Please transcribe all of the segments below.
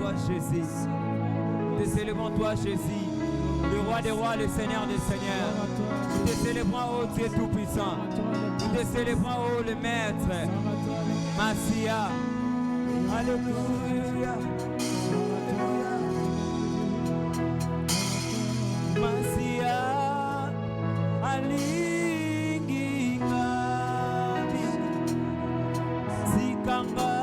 toi, Jésus. Nous te célébrons toi, Jésus, le roi des rois, le Seigneur des seigneurs. Nous te célébrons, ô Dieu tout-puissant. Nous te célébrons, ô le Maître. Massia. Alléluia. Massia. Alingi ngami. Zikanga.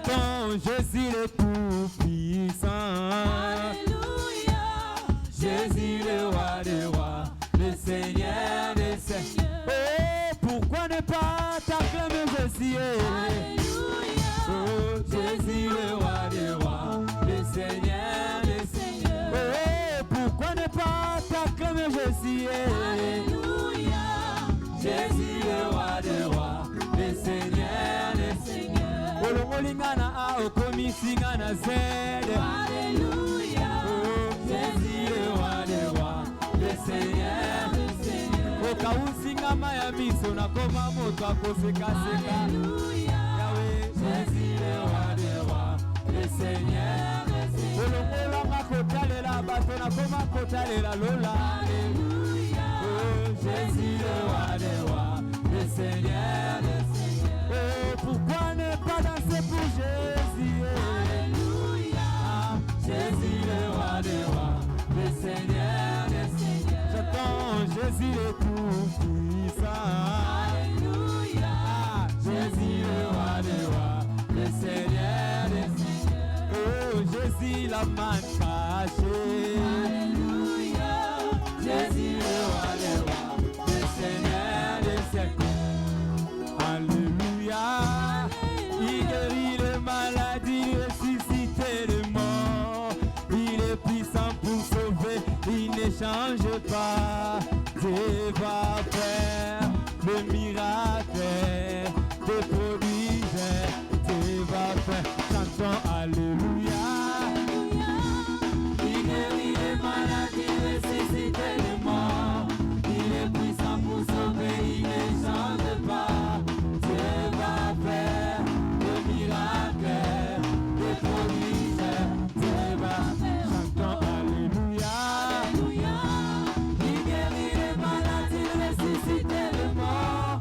Chantons Jésus le Tout-Puissant. Alléluia. Jésus le Roi des Rois, le Seigneur des Seigneurs. Oh, pourquoi ne pas t'acclamer Jésus? Alléluia. Oh, Jésus le Roi des Rois, le Seigneur des Seigneurs. Oh, pourquoi ne pas t'acclamer Jésus? Alléluia. Jésus le Roi des Rois, le Seigneur des Seigneurs. Olongolingana a okomisingana zede. Alléluia. Oh, Jésus le Roi des Rois, le Seigneur des Seigneurs. Okausinga ya miso na koma moto akosekaseka. Alléluia. Yahweh, Jésus le Roi des Rois, le Seigneur des Seigneurs. Olongolanga kotalela bato na koma kotalela lola. Alléluia. Oh, Jésus le Roi des Rois, le Seigneur des Seigneurs. Oh, pourquoi ne pas danser pour Jésus? Alléluia. Ah, Jésus le Roi des Rois, le Seigneur des Seigneurs. J'entends Jésus le Tout-Puissant. Alléluia. Ah, Jésus le Roi des Rois, le Seigneur des Seigneurs. Oh, Jésus la main cachée. Alléluia. Jésus le Roi des Rois, le Seigneur des Seigneurs. Alléluia. Il guérit les maladies, ressuscite les morts. Il est puissant pour sauver, il ne change pas. Dieu va faire le miracle, des prodiges. Dieu va faire, chantons Alléluia. Il guérit les maladies, ressuscite les morts. Il est puissant pour sauver, il ne change pas. Dieu va faire le miracle, des prodiges. Dieu va faire, chantons Alléluia. Il guérit les maladies, ressuscite les morts.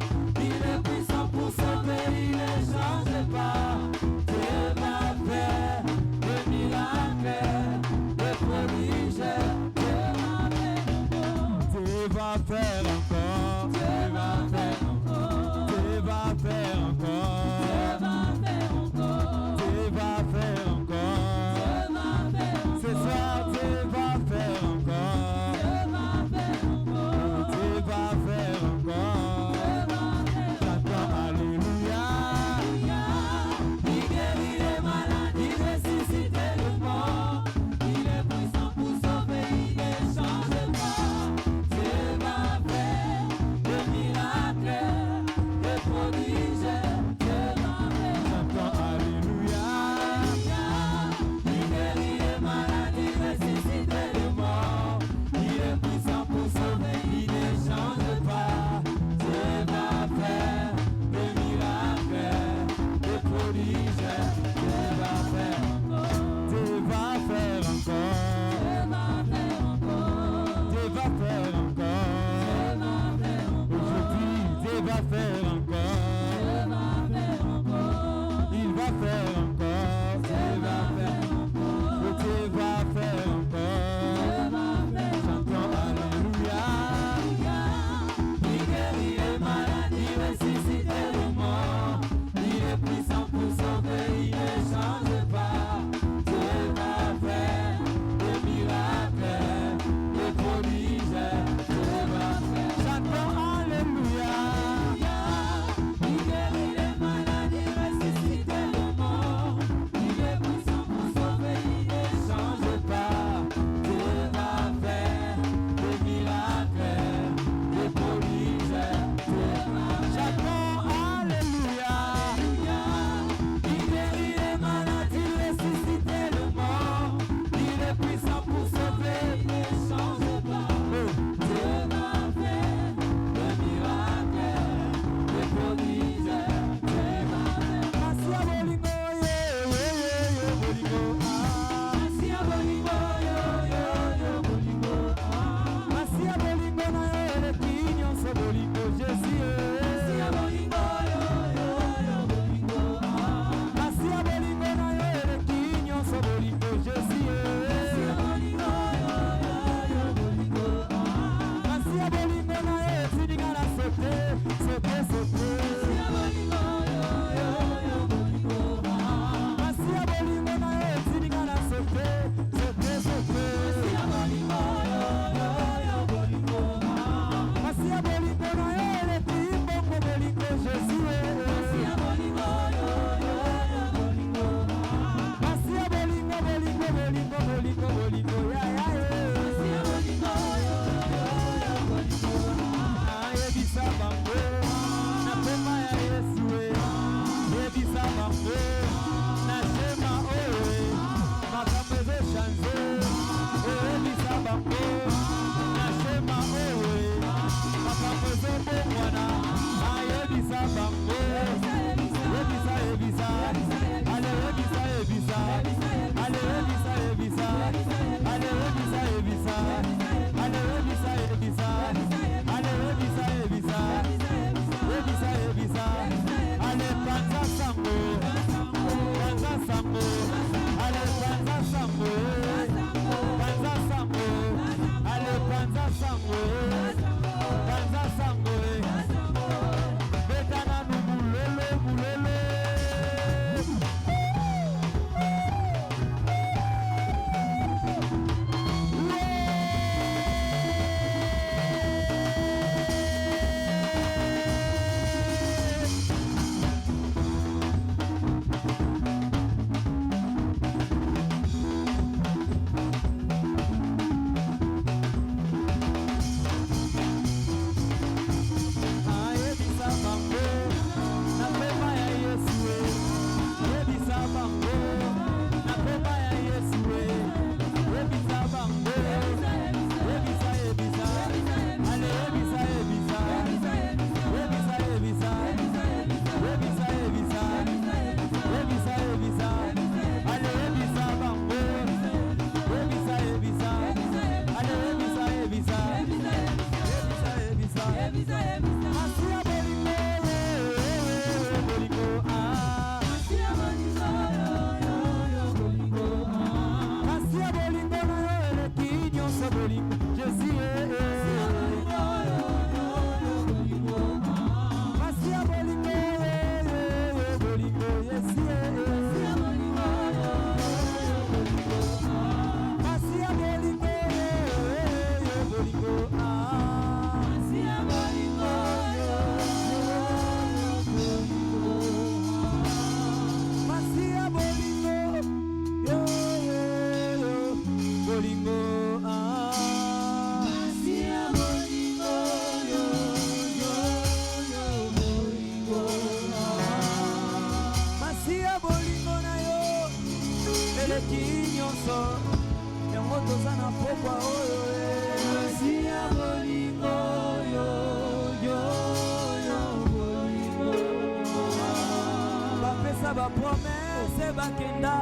Promesse bakenda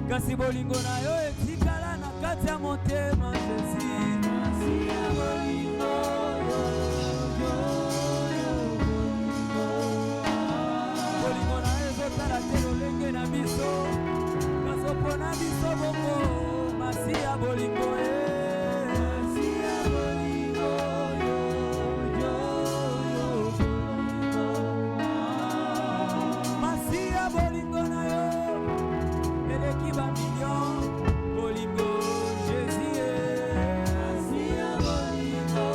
kasi bolingo na yo etikala na kati ya motema Jésus. Kasi ya bolingo bolingo na yo ezotala te lolenge na biso kasi mpona biso bongo masi ya bolingo masi ya bolingo masi ya bolingo na yo eleki ba million bolingo Jésus masi ya bolingo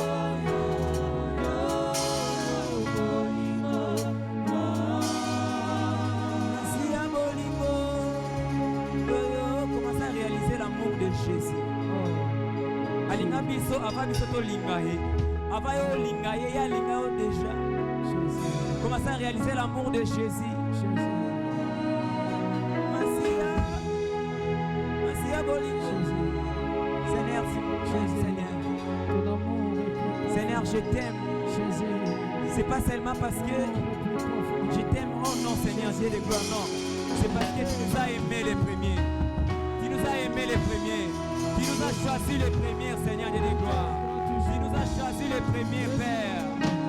masi ya bolingo commence à réaliser l'amour de Jésus. Alinga biso ava biso to linga he ava yo linga ye ya linga yo déjà. Commence à réaliser l'amour de Jésus. Seigneur, Seigneur, je t'aime. C'est pas seulement parce que je t'aime. Oh non, Seigneur, Dieu de gloire, non. C'est parce que tu nous as aimés les premiers. Tu nous as aimés les premiers. Tu nous as choisi les premiers, Seigneur, Dieu de gloire. Tu nous as choisi les premiers, Père.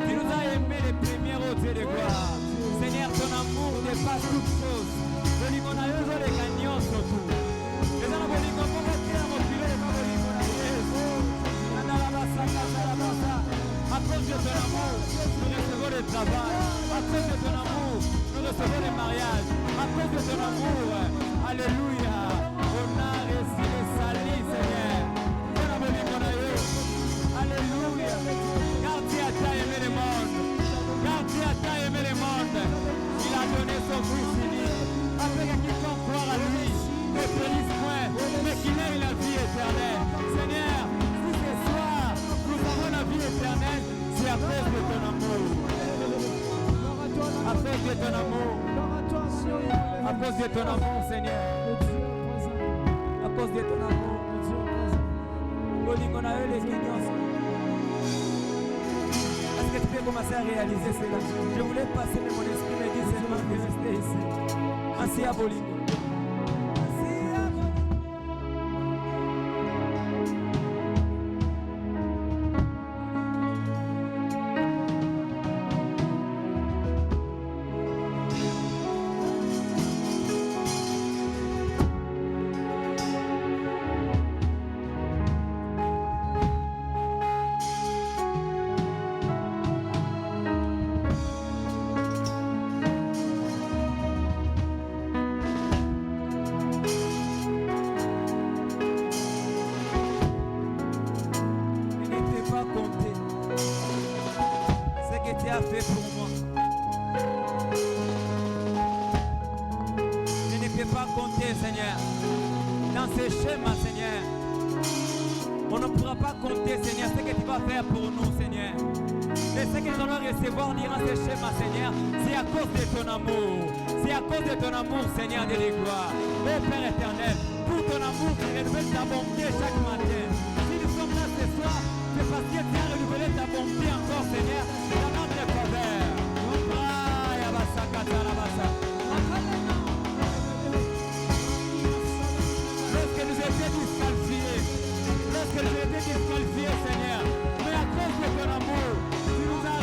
Tu nous as aimés les premiers, oh Dieu de gloire. Seigneur, ton amour dépasse toutes choses. Les gagnants surtout. À cause de ton amour, nous recevons le travail. À cause de ton amour, nous recevons le mariage. À cause de ton amour, alléluia. On a reçu les salis, Seigneur. Alléluia. Car Dieu a tant aimé le monde. Car Dieu a tant aimé le monde. Il a donné son Fils unique. Afin que quiconque croire à lui ne périsse point, mais qu'il ait la vie éternelle. Seigneur, si ce soir nous avons la vie éternelle, c'est à cause de ton amour. À cause de ton amour. À cause de ton amour, Seigneur. À cause de ton amour. Est-ce que tu peux commencer à réaliser cela? Je voulais passer, mais mon esprit me dit seulement de rester ici. Merci à Bolingo. Seigneur, dans ce schéma, Seigneur, on ne pourra pas compter, Seigneur, ce que tu vas faire pour nous, Seigneur. Et ce que nous allons recevoir durant ce schéma, Seigneur, c'est à cause de ton amour. C'est à cause de ton amour, Seigneur, de gloire. Oh Père éternel, pour ton amour qui renouvelle ta bonté chaque matin. Si nous sommes là ce soir, c'est parce que tu as renouvelé ta bonté encore, Seigneur, dans notre faveur. Lorsque nous étions disqualifiés, Seigneur, mais à cause de ton amour, tu nous as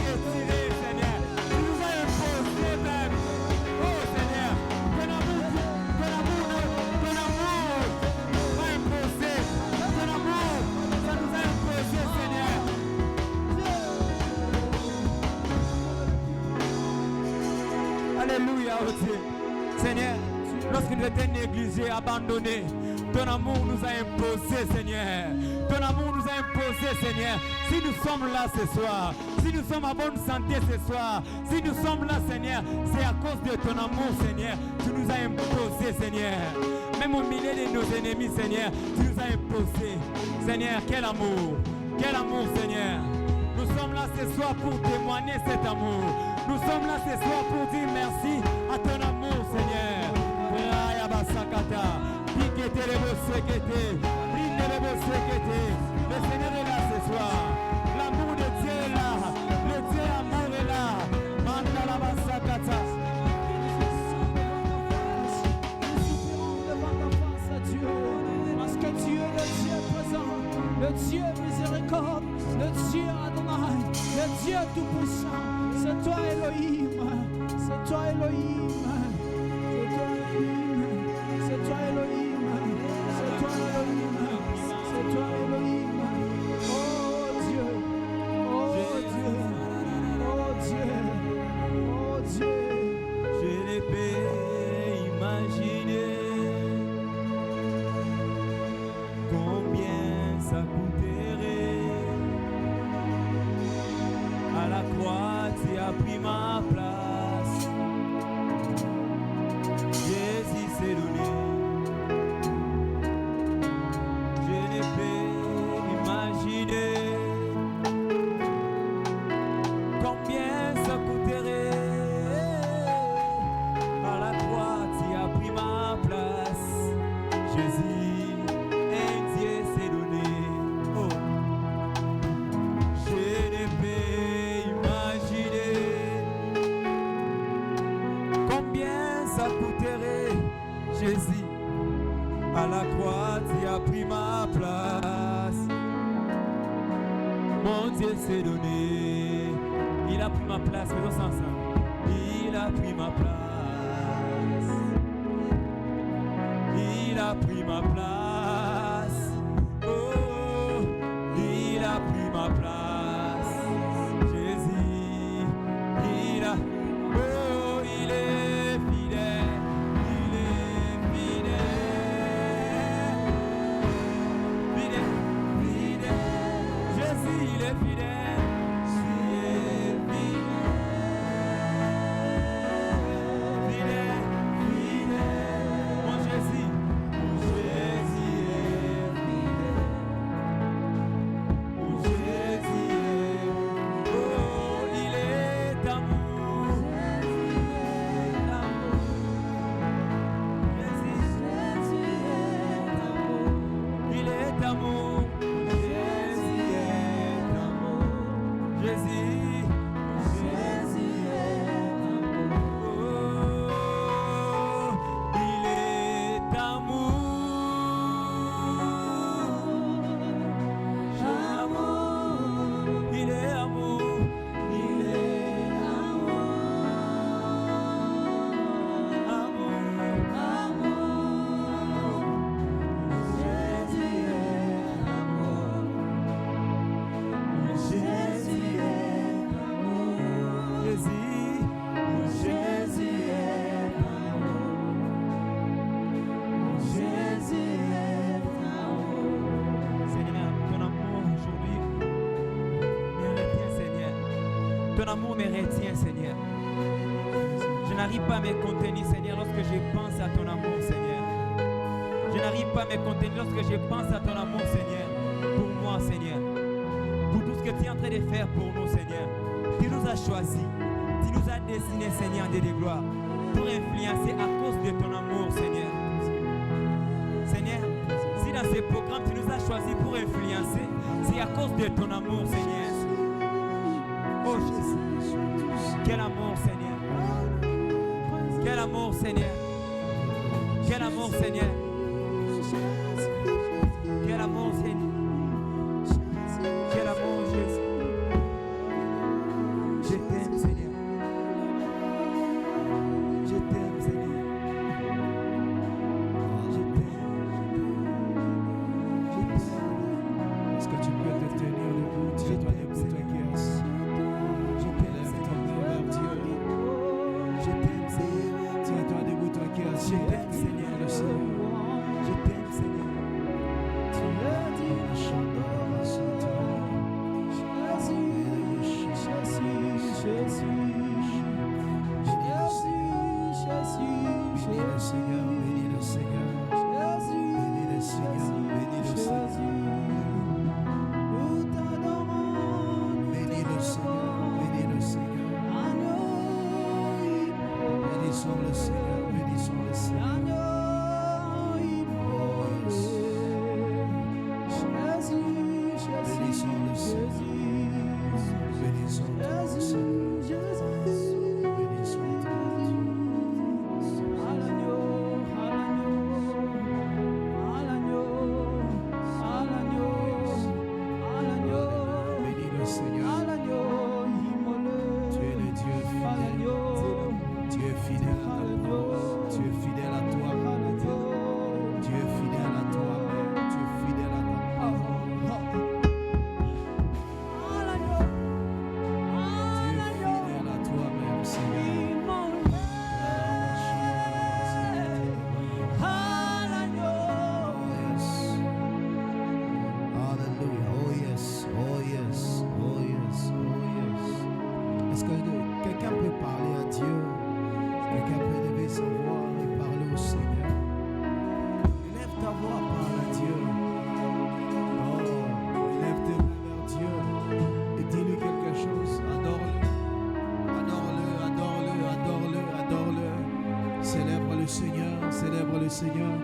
Alléluia, oh Dieu. Seigneur, lorsque nous étions négligés, abandonnés, ton amour nous a imposé, Seigneur. Ton amour nous a imposé, Seigneur. Si nous sommes là ce soir, si nous sommes en bonne santé ce soir, si nous sommes là, Seigneur, c'est à cause de ton amour, Seigneur. Tu nous as imposé, Seigneur. Même au milieu de nos ennemis, Seigneur, tu nous as imposé. Seigneur, quel amour, Seigneur. Nous sommes là ce soir pour témoigner cet amour. Nous sommes là ce soir pour dire merci à ton amour, Seigneur. Raya basakata, pikete lebo sekete, brinde lebo sekete. Le Seigneur est là ce soir. L'amour de Dieu est là. Le Dieu amour est là. Manda la basakata. Parce que Dieu est le Dieu présent, le Dieu miséricorde, le Dieu Adonai, le Dieu tout-puissant. C'est toi Elohim, c'est toi Elohim, c'est toi Elohim, c'est toi Elohim, c'est toi Elohim, c'est toi Elohim. Oh Dieu, oh Dieu, oh Dieu, oh Dieu. Je ne peux imaginer combien ça coûterait. À la croix, tu as pris ma place. Jésus s'est donné. Je ne peux imaginer combien ça coûterait. À la croix, tu as pris ma place. Jésus, un Dieu s'est donné. Oh. Je ne peux imaginer combien ça coûterait. Jésus, à la croix, tu as pris ma place. Mon Dieu s'est donné. Il a pris ma place, faisons ça ensemble. Il a pris ma place. Il a pris ma place. Oh, il a pris ma place. Jésus, il a. Oh, il est fidèle. Il est fidèle. Fidèle, fidèle. Jésus, il est fidèle. Ton amour me retient, Seigneur. Je n'arrive pas à me contenir, Seigneur, lorsque je pense à ton amour, Seigneur. Je n'arrive pas à me contenir lorsque je pense à ton amour, Seigneur. Pour moi, Seigneur. Pour tout ce que tu es en train de faire pour nous, Seigneur. Tu nous as choisis. Tu nous as destinés, Seigneur, de gloire. Pour influencer à cause de ton amour, Seigneur. Seigneur, si dans ce programme tu nous as choisis pour influencer, c'est à cause de ton amour, Seigneur. Oh Jésus, quel amour, Seigneur. Quel amour, Seigneur. Quel amour, Seigneur. Quel amour, Seigneur. Quel amour, Jésus. Je t'aime, Seigneur. Je t'aime, Seigneur. Je t'aime. Est-ce que tu peux te tenir debout? Tu es toi debout, ta guerre. Je t'aime, Seigneur. Je t'aime, Seigneur. Est-ce que quelqu'un peut parler à Dieu? Quelqu'un peut lever sa voix et parler au Seigneur? Élève ta voix, parle à Dieu. Oh, élève tes mains vers Dieu et dis-lui quelque chose. Adore-le, adore-le, adore-le, adore-le, adore-le. Célèbre le Seigneur, célèbre le Seigneur.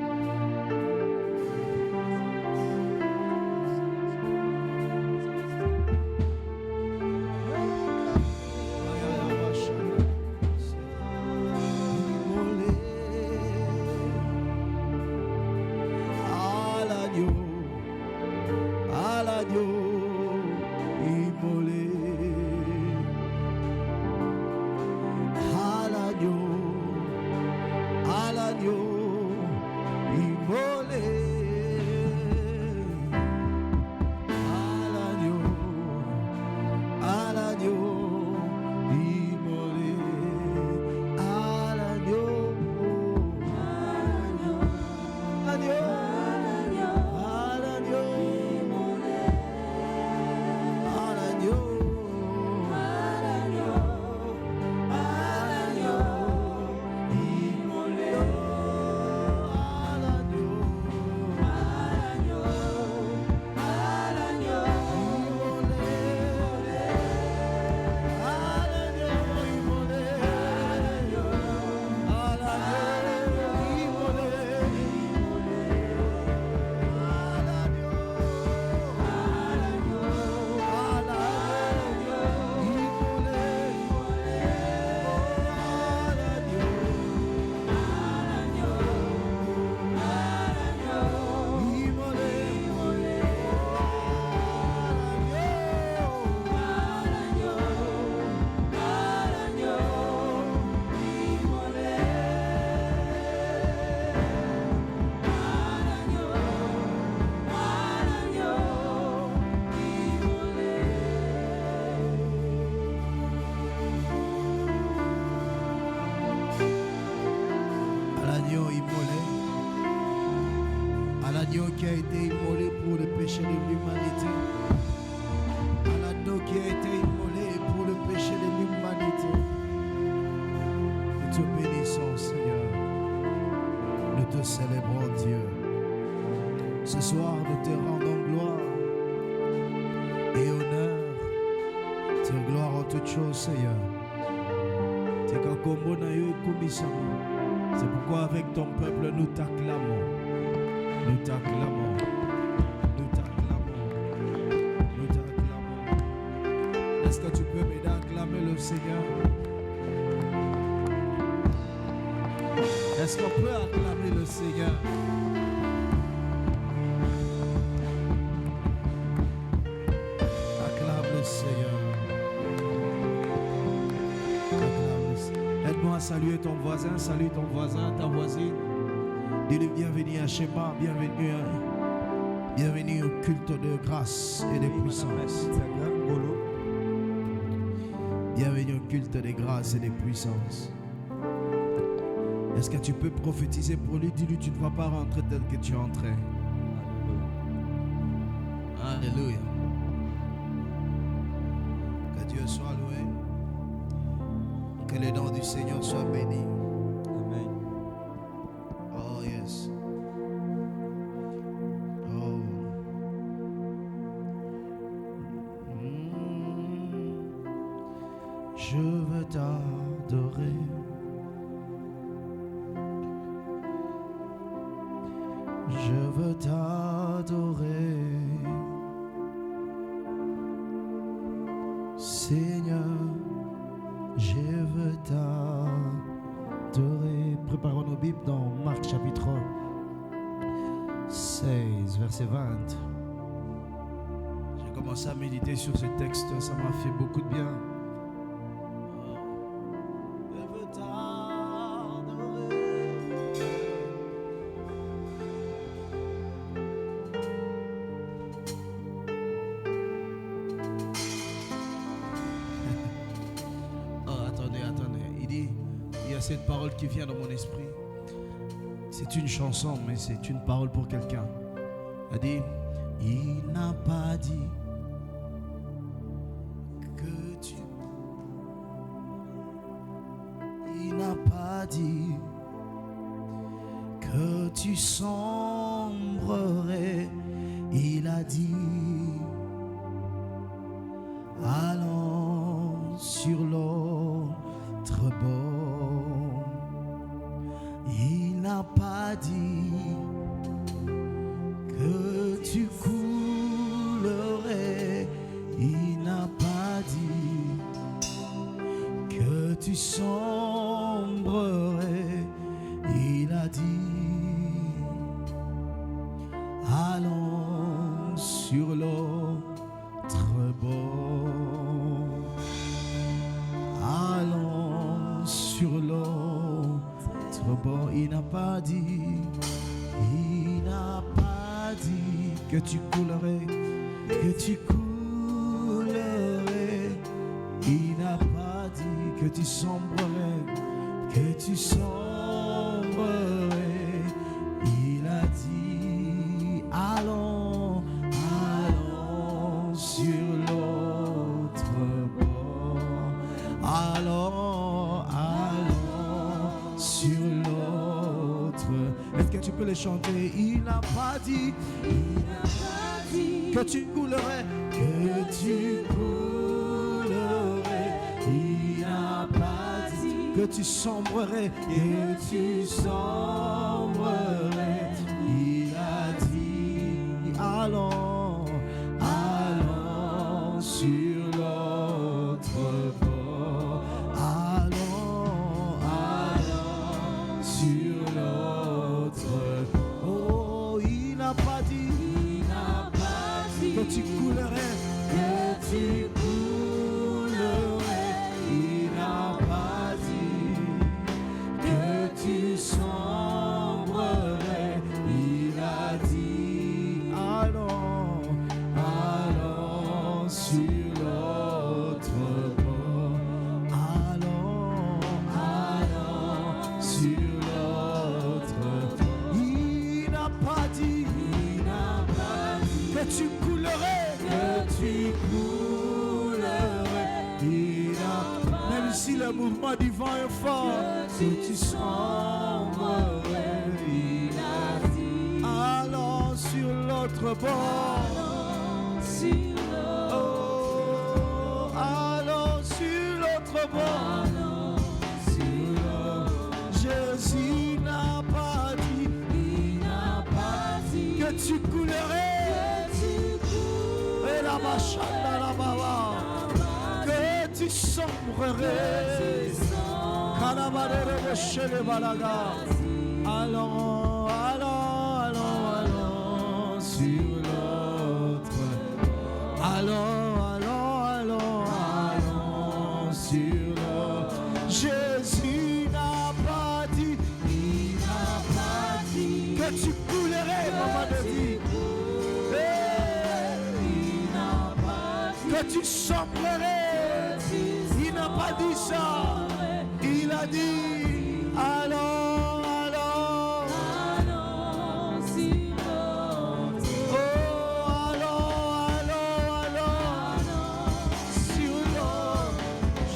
Qui a été immolé pour le péché de l'humanité. À l'agneau qui a été immolé pour le péché de l'humanité. Nous te bénissons, Seigneur. Nous te célébrons, Dieu. Ce soir, nous te rendons gloire et honneur. Dire gloire en toutes choses, Seigneur. C'est pourquoi avec ton peuple, nous t'acclamons. Nous t'acclamons, nous t'acclamons, nous t'acclamons. Est-ce que tu peux m'aider à acclamer le Seigneur? Est-ce qu'on peut acclamer le Seigneur? Acclame le Seigneur. Acclame le Seigneur. Aide-moi à saluer ton voisin, salue ton voisin, ta voisine. Dis-lui bienvenue à Shema, bienvenue au culte de grâce et de puissance. Bienvenue au culte de grâce et de puissance. Est-ce que tu peux prophétiser pour lui? Dis-lui, tu ne vas pas rentrer tel que tu es entré. Alléluia. Que Dieu soit loué. Que le nom du Seigneur soit béni. Je veux t'adorer. Je veux t'adorer. Seigneur, je veux t'adorer. Préparons nos Bibles dans Marc chapitre 16, verset 20. J'ai commencé à méditer sur ce texte, ça m'a fait beaucoup de bien. Cette parole qui vient dans mon esprit, c'est une chanson, mais c'est une parole pour quelqu'un. Elle dit, il n'a pas dit que tu pas dit que tu sombrerais. Il a dit, allons sur l'autre bord. Il n'a pas dit que tu coulerais. Il n'a pas dit que tu sombrerais. Il a dit, allons sur l'autre bord. Allons sur l'autre bord. Il n'a pas dit, il n'a pas dit que tu coulerais, que tu coulerais. Il n'a pas dit que tu sombrerais, que tu sombrerais. Il a dit, allons, allons sur l'autre bord. Allons, allons sur l'autre. Est-ce que tu peux les chanter? Il n'a pas dit, que tu coulerais, que tu coulerais. Il n'a pas dit que tu sombrerais, que tu sombrerais. Il a dit, allons, allons sur l'autre bord. Allons, allons sur l'autre bord. Oh, il n'a pas dit que tu coulerais, que tu coulerais. Il n'a pas dit que tu sombrerais. Il a dit, allons, allons sur l'autre bord. Allons, allons sur l'autre bord. Il n'a pas dit que tu coulerais, que tu coulerais. Même si le mouvement du vent est fort, que tu sombrerais. Il a dit, allons sur l'autre bord. Oh, allons sur l'autre bord. Jésus n'a pas dit, que tu coulerais. Et la bachanda la baba, que tu sombrerais. Kanabarere chez les balaga. Allons, allons, allons, allons sur l'autre. Allons, allons, allons, allons sur l'autre. Jésus n'a pas dit, il n'a pas dit que tu coulerais, maman de dit. Que tu sombrerais. Il n'a pas dit ça. Il a dit, allons, allons. Oh, allons, allons, allons sur l'autre.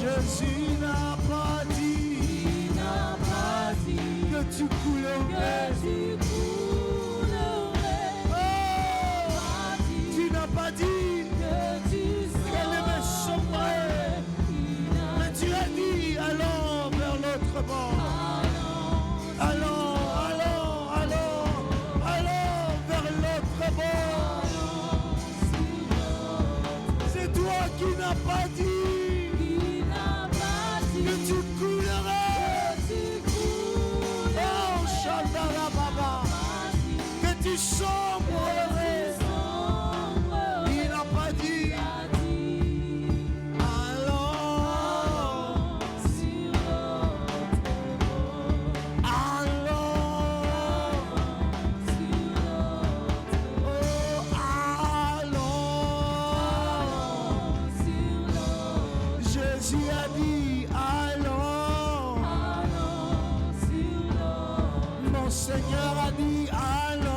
Jésus n'a pas dit, que tu coulerais. Oh, tu n'as pas dit allons, allons, allons, allons vers l'autre bord. C'est toi qui n'as pas dit que tu coulerais. Oh, Chandala Baba, que tu sombrerais. Il n'a pas dit. Jésus a dit, allons. Mon Seigneur a dit, allons.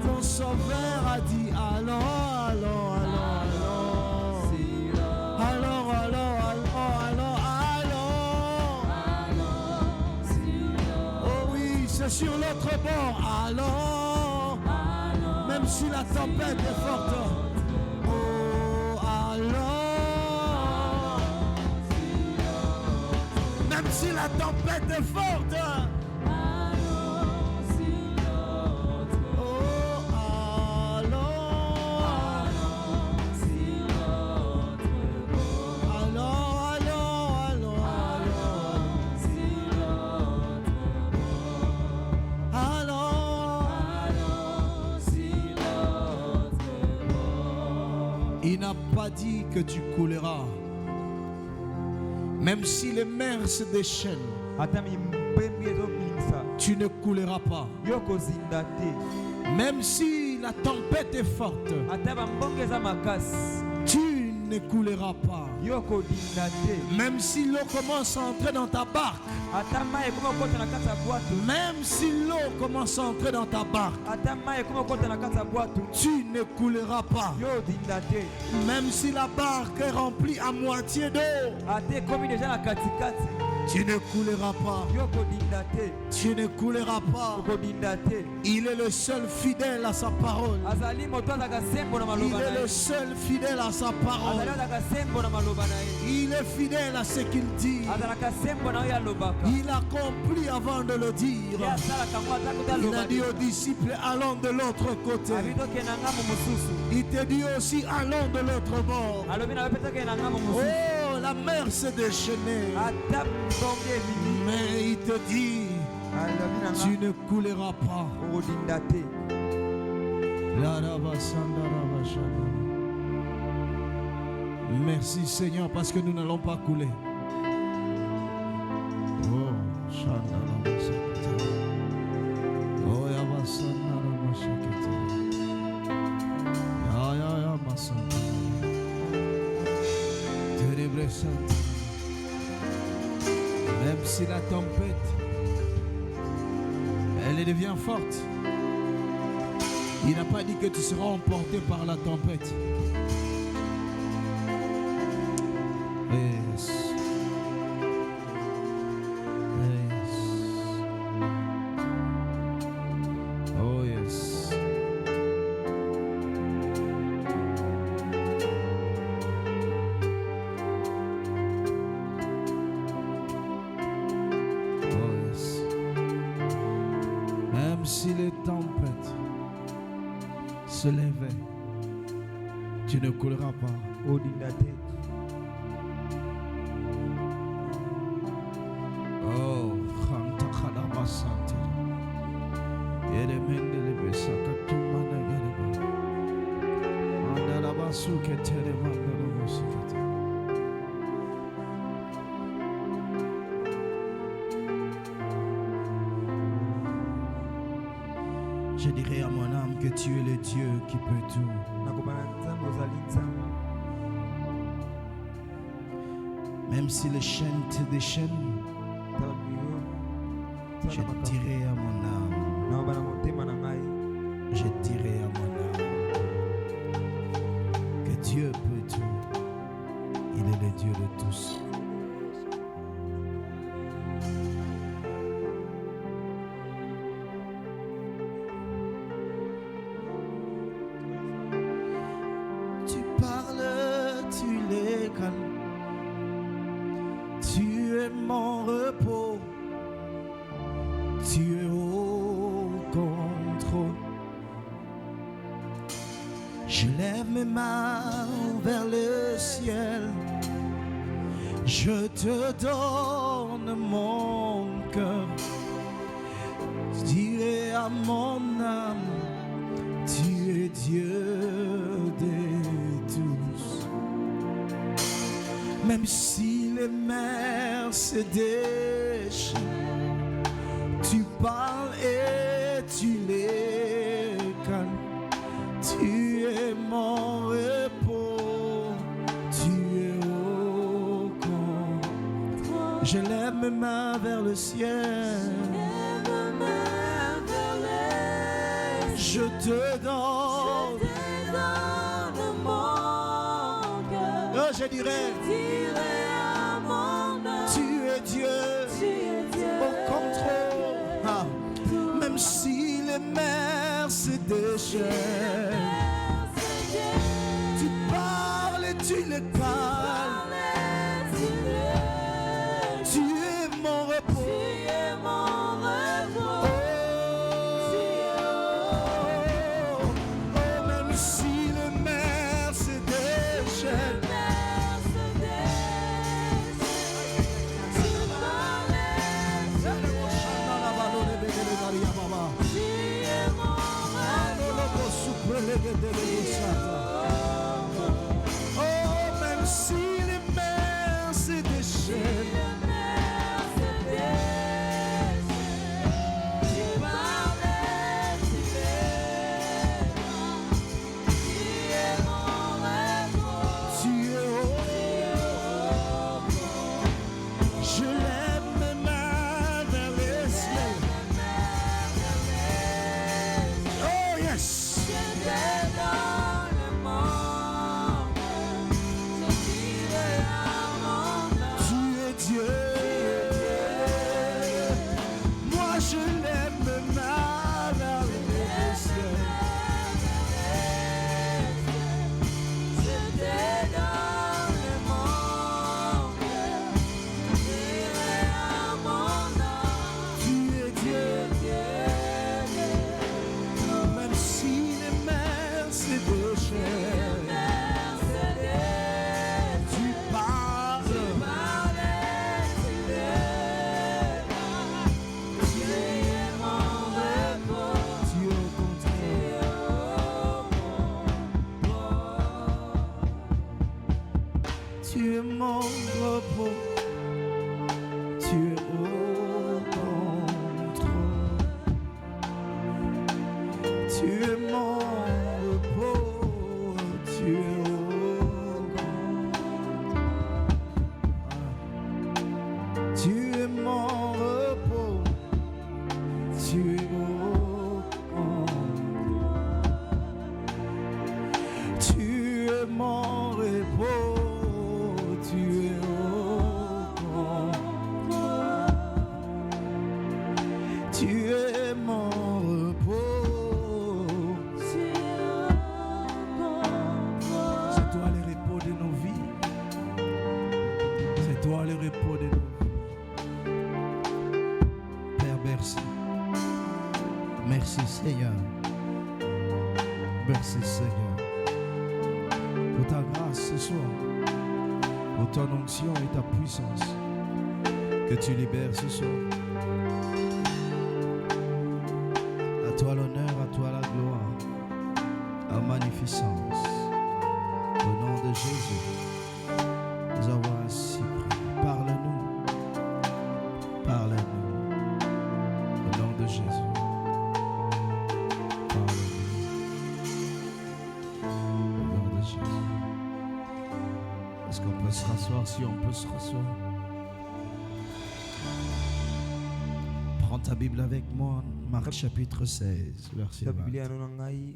Mon Sauveur a dit, allons, allons, allons, allons. Allons, allons, allons, allons. est sur l'autre bord, alors, même si la tempête est forte, oh, alors, même si la tempête est forte, il n'a pas dit que tu couleras. Même si les mers se déchaînent, tu ne couleras pas. Même si la tempête est forte, tu ne couleras pas. Même si l'eau commence à entrer dans ta barque, même si l'eau commence à entrer dans ta barque, tu ne couleras pas. Même si la barque est remplie à moitié d'eau, tu ne couleras pas. Tu ne couleras pas. Il est le seul fidèle à sa parole. Il est le seul fidèle à sa parole. Il est fidèle à ce qu'il dit. Il accomplit avant de le dire. Il a dit aux disciples, allons de l'autre côté. Il te dit aussi, allons de l'autre bord. Oh, la mer s'est déchaînée. Mais il te dit, tu ne couleras pas. Merci Seigneur parce que nous n'allons pas couler. Même si la tempête, elle devient forte, il n'a pas dit que tu seras emporté par la tempête. Yes. Yes. Oh yes. Si les tempêtes se levaient, tu ne couleras pas. Oh, je dirai à mon âme que tu es le Dieu qui peut tout. Même si les chaînes te déchaînent, je dirai à mon âme, je dirai à mon âme que Dieu peut tout. Il est le Dieu de tous. Je lève mes mains vers le ciel, je te donne mon cœur. Je dirai à mon âme, tu es Dieu de tous. Même si les mers se déchirent, tu parles et tu les calmes. Tu es mon repos, tu es au contrôle. Je lève mes mains vers le ciel, je te donne mon cœur. Oh, je dirais à mon âme, tu es Dieu au contrôle. déchaîne. Tu parles et tu le calmes. Tu es mon repos. Même si le mer se déchaîne. Oh, même si les mers se déchaînent. Tu es haut. Je lève mes mains vers les cieux. Oh yes. Tu es Dieu. Moi je lève mes mains vers les cieux. Tu es Dieu. Même si les mers se déchaînent. Tu parles. Tu es au contrôle. Tu es mon repos. Tu es au contrôle. Tu es mon repos. Tu es au contrôle. Tu es mon repos. Tu es au contrôle. Tu es mon repos. Tu es au contrôle. Tu es mon repos. C'est toi le repos de nos vies. C'est toi le repos de nos vies. Père, merci. Merci Seigneur. Merci Seigneur. Pour ta grâce ce soir. Pour ton onction et ta puissance. Que tu libères ce soir. À toi l'honneur, à toi la gloire. À magnificence. Au nom de Jésus. Nous avons ainsi prié. Parle-nous. Parle-nous. Au nom de Jésus. Parle-nous. Au nom de Jésus. Est-ce qu'on peut se rasseoir? Si on peut se rasseoir. Prends ta Bible avec moi. Marc chapitre 16, verset 20.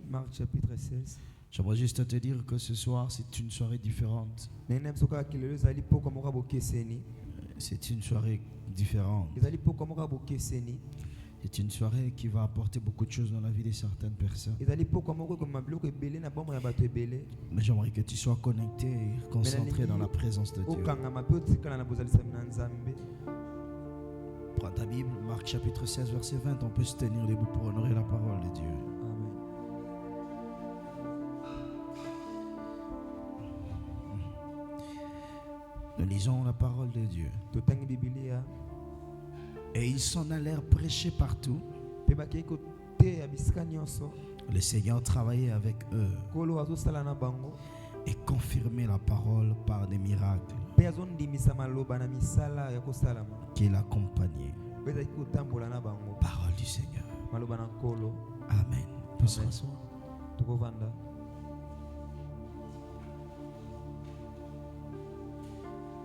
Marc chapitre 16. J'aimerais juste te dire que ce soir, c'est une soirée différente. C'est une soirée différente. C'est une soirée qui va apporter beaucoup de choses dans la vie de certaines personnes. Mais j'aimerais que tu sois connecté et concentré dans la présence de Dieu. Prends ta Bible, Marc chapitre 16, verset 20. On peut se tenir debout pour honorer la parole de Dieu. Nous lisons la parole de Dieu. Et ils s'en allèrent prêcher partout. Le Seigneur travaillait avec eux et confirmait la parole par des miracles qui l'accompagnaient. Parole du Seigneur. Amen. On peut se rasseoir.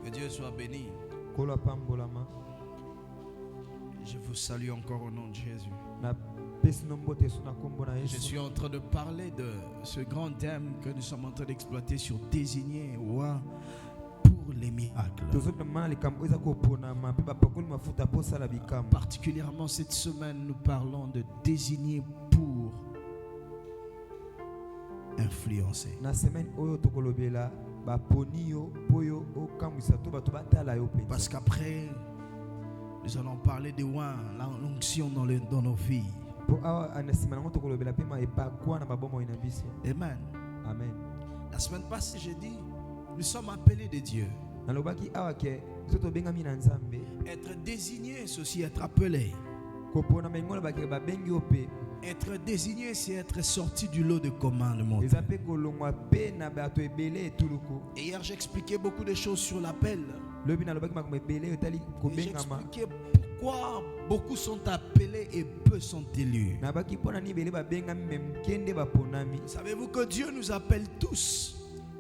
Que Dieu soit béni. Je vous salue encore au nom de Jésus. Je suis en train de parler de ce grand thème que nous sommes en train d'exploiter sur désigner oint pour les miracles. Particulièrement cette semaine, nous parlons de désigner pour influencer. Na semaine oyo tokolobela ba poni yo poyo okambisa to bato batala yo pe. Parce qu'après, nous allons parler de l'onction dans nos vies. Po awa anasima ngo tokolobela pe ma epa kwa na babomo ina biso. Amen. Amen. La semaine passée, j'ai dit, nous sommes appelés de Dieu. Nalobaki awa ke so to benga mina nzambe. Être désigné, c'est aussi être appelé. Ko pona mengola ba ke ba bengi yo pe. Être désigné, c'est être sorti du lot de commandement. Eza pe kolongwa pe na bato ebele etuluku. Et hier, j'expliquais beaucoup de choses sur l'appel. Lobi nalobaki makoma ebele etali ko Et bengama. j'expliquais pourquoi beaucoup sont appelés et peu sont élus. Na baki pona ni ebele ba bengami même kende ba ponami. Savez-vous que Dieu nous appelle tous?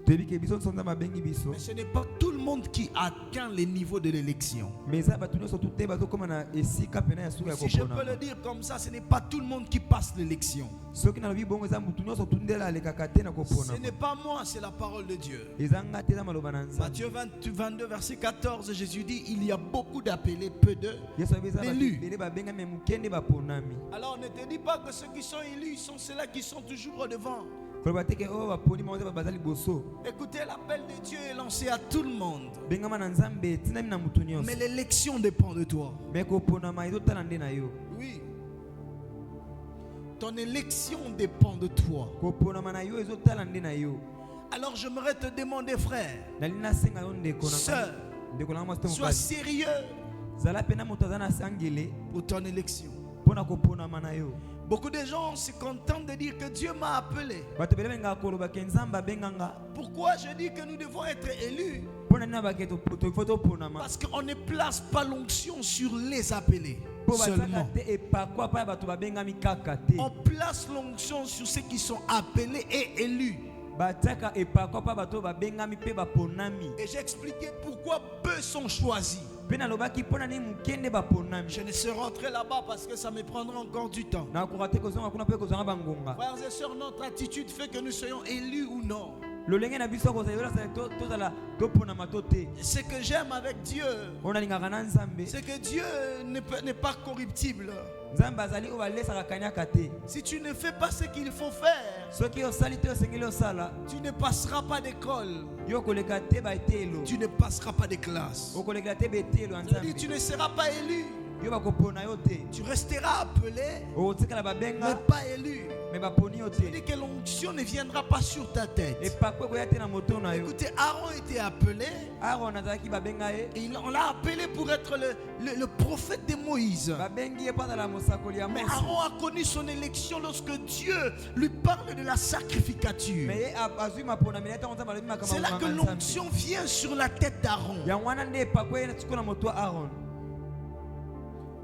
Toyebi ke biso sonza mabengi biso. Mais ce n'est pas tout le monde qui atteint les niveaux de l'élection. Mais eza bato nyonso tute bazokoma na esika pena ya suka ya Si je peux kopona. le dire comme ça, ce n'est pas tout le monde qui passe l'élection. Soki nalobi bongo eza mutu nyonso tundela alekaka te na kopona. Ce n'est pas moi, c'est la parole de Dieu. Eza nga te eza maloba na nzambe. Matthieu 22, verset 14, Jésus dit, il y a beaucoup d'appelés, peu de... Yesu abi eza bato Élu. ebele babengami me mukende baponami. Alors ne te dis pas que ceux qui sont élus sont ceux-là qui sont toujours au devant. Koloba te ke oyo baponi bango te baza liboso. Écoutez, l'appel de Dieu est lancé à tout le monde. Bengama na nzambe etindami na mutu nyonso. Mais l'élection dépend de toi. Me koponama ezotala nde na yo. Oui. Ton élection dépend de toi. Koponama na yo ezotala nde na yo. Alors j'aimerais te demander, frère, Nali nasenga yo ndeko na sœur, nga. Ndeko na nga mwasi te sois mokasi. sérieux Zala pena moto aza na sangele pour ton élection. mpona koponama na yo. Beaucoup de gens se contentent de dire que Dieu m'a appelé. Bato ebele bengaka koloba ke nzambe abenganga. Pourquoi je dis que nous devons être élus? Mpona nini abake tofo toponama. Parce qu'on ne place pas l'onction sur les appelés Po bataka seulement. te epakwa pa ya bato babengami kaka te. On place l'onction sur ceux qui sont appelés et élus. Bataka epakwa pa bato babengami pe baponami. Et j'ai expliqué pourquoi peu sont choisis. Pe nalobaki mpona nini mukende baponami. Je ne sais rentrer là-bas parce que ça me prendra encore du temps. nakoka te kozonga kuna mpe kozanga bangonga. Frères et sœurs, notre attitude fait que nous soyons élus ou non. lolenge na biso kozala tozala toponama to te. Ce que j'aime avec Dieu, oyo nalingaka na nzambe. c'est que Dieu n'est pas corruptible. nzambe azali oyo balesaka kaniaka te. Si tu ne fais pas ce qu'il faut faire, soki osali te osengeli osala tu ne passeras pas d'école. yo koleka te baetelo. Tu ne passeras pas de classe. okolekela te betelo ya C'est-à-dire, nzambe. tu ne seras pas élu. yo bakopona yo te. Tu resteras appelé, okotikala mais babenga pas élu. me baponi yo te. C'est-à-dire que l'onction ne viendra pas sur ta tête. epakwe koya te na moto na yo. Écoutez, Aaron était appelé. aron azalaki babenga ye. Et on l'a appelé pour être le prophète de Moïse. babengi ye mpo azala mosakoli ya Mais mosi. Aaron a connu son élection lorsque Dieu lui parle de la sacrificature. me ye azwi maponami na ye ntango nzambe alobi makambo C'est là que ya nzambe. l'onction vient sur la tête d'Aaron. yango wana nde epakwe ye sikoyo na moto ya aron.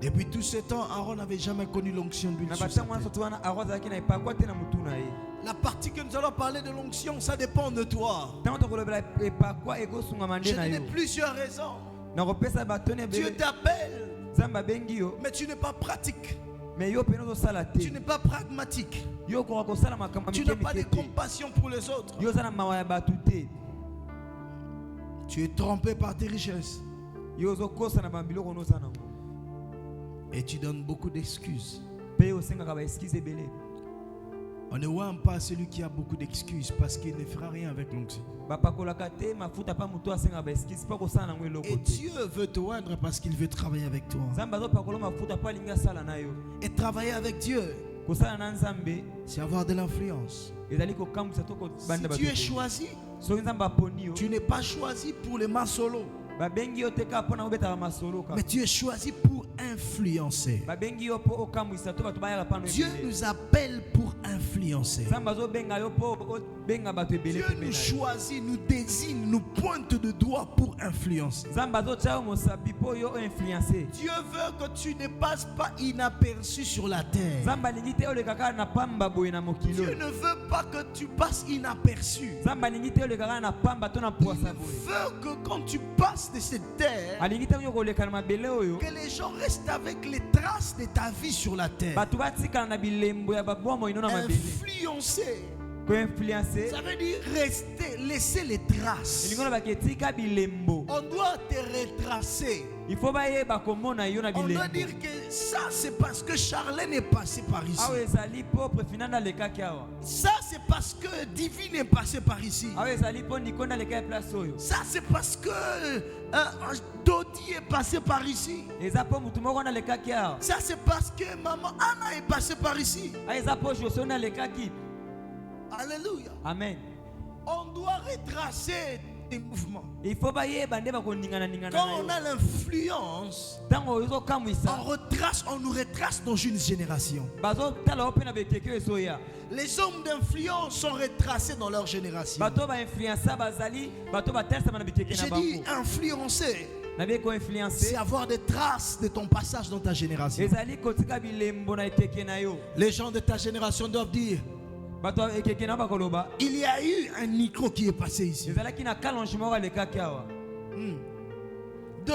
Depuis tout ce temps, Aaron n'avait jamais connu l'onction d'huile na sur sa batango wana tête. soki wana aron azalaki na epakwa te na motu na ye. La partie que nous allons parler de l'onction, ça dépend de toi. ntango tokolobela epakwa ekosungama Je nde na donne yo. plusieurs raisons. nakopesa bato ne Dieu ebele t'appelle, nzambe abengi yo mais tu n'es pas pratique. me yo pene ozosala te. Tu n'es pas pragmatique. yo okoka kosala makambo ya Tu mike n'as pas de mike te. compassion pour les autres. yo oza na mawa ya bato te. Tu es trompé par tes richesses. yo ozokosa na bambiloko noza nango. Et tu donnes beaucoup d'excuses. mpe yo osengaka baeskize ebele. On ne voit pas celui qui a beaucoup d'excuses parce qu'il ne fera rien avec l'onction. bapakolaka te mafuta mpa moto asengaka baeskize mpo kosala nango eloko Et te. Dieu veut te oindre parce qu'il veut travailler avec toi. nzambe azopakola mafuta mpo alingi asala na yo. Et travailler avec Dieu, kosala na nzambe c'est avoir de l'influence. ezali kokambwisa to Si kobanda bato tu es te. choisi, soki nzambe aponi yo tu n'es pas choisi pour les mains solo, babengi yo te kaka mpo na kobetaka masolo kaka. mais tu es choisi pour influencer. babengi yo mpo okambwisa to bato bayaka pano Dieu ebele. nous appelle pour influencer. nzambe azobenga yo mpo obenga bato ebele Dieu pembeni nous na yo. choisit, nous désigne, nous pointe de doigt pour influencer. nzambe azotia yo mosapi mpo yo oinfluence. Dieu veut que tu ne passes pas inaperçu sur la terre. nzambe alingi te oleka kaka na pamba boye na mokili Dieu oyo. ne veut pas que tu passes inaperçu. nzambe alingi te oleka kaka na pamba to na Il pwasa boye. veut que quand tu passes de cette terre, alingi te yo koleka na mabele oyo que les gens restent avec les traces de ta vie sur la terre. bato batikala na bilembo ya babwamo ino na mabele. Influencer, koinfluence ça veut dire rester, laisser les traces. elingi olobaka etika bilembo. On doit te retracer. Il faut bayeba komona yo na On doit bilembo. dire que ça c'est parce que Charlène est passé par ici. Awe ezali propre finanda lekaki awa. Ça c'est parce que Divine est passé par ici. Awe ezali po nikonda lekaki place oyo. Ça c'est parce que Dodi est passé par ici. Eza po mutu moko na lekaki awa. Ça c'est parce que maman Anna est passée par ici. Awe eza po Josué na lekaki. Alléluia. Amen. On doit retracer des mouvements. Il faut bayeba nde bakoningana ningana Quand na on yo. a l'influence, Tango ozo kamwisa. on nous retrace dans une génération. Bazo tala ope na bekeke ezoya. Les hommes d'influence sont retracés dans leur génération. Bato ba influencer bazali, bato ba telsa na bekeke na J'ai bango. dit influencer, Na be ko c'est influencer. avoir des traces de ton passage dans ta génération. Ezali kotika bilembo na eteke na yo. Les gens de ta génération doivent dire, Bato ekeke na bakoloba. il y a eu un micro qui est passé ici. Ezalaki na kalonjement wa lekaki awa. Deux,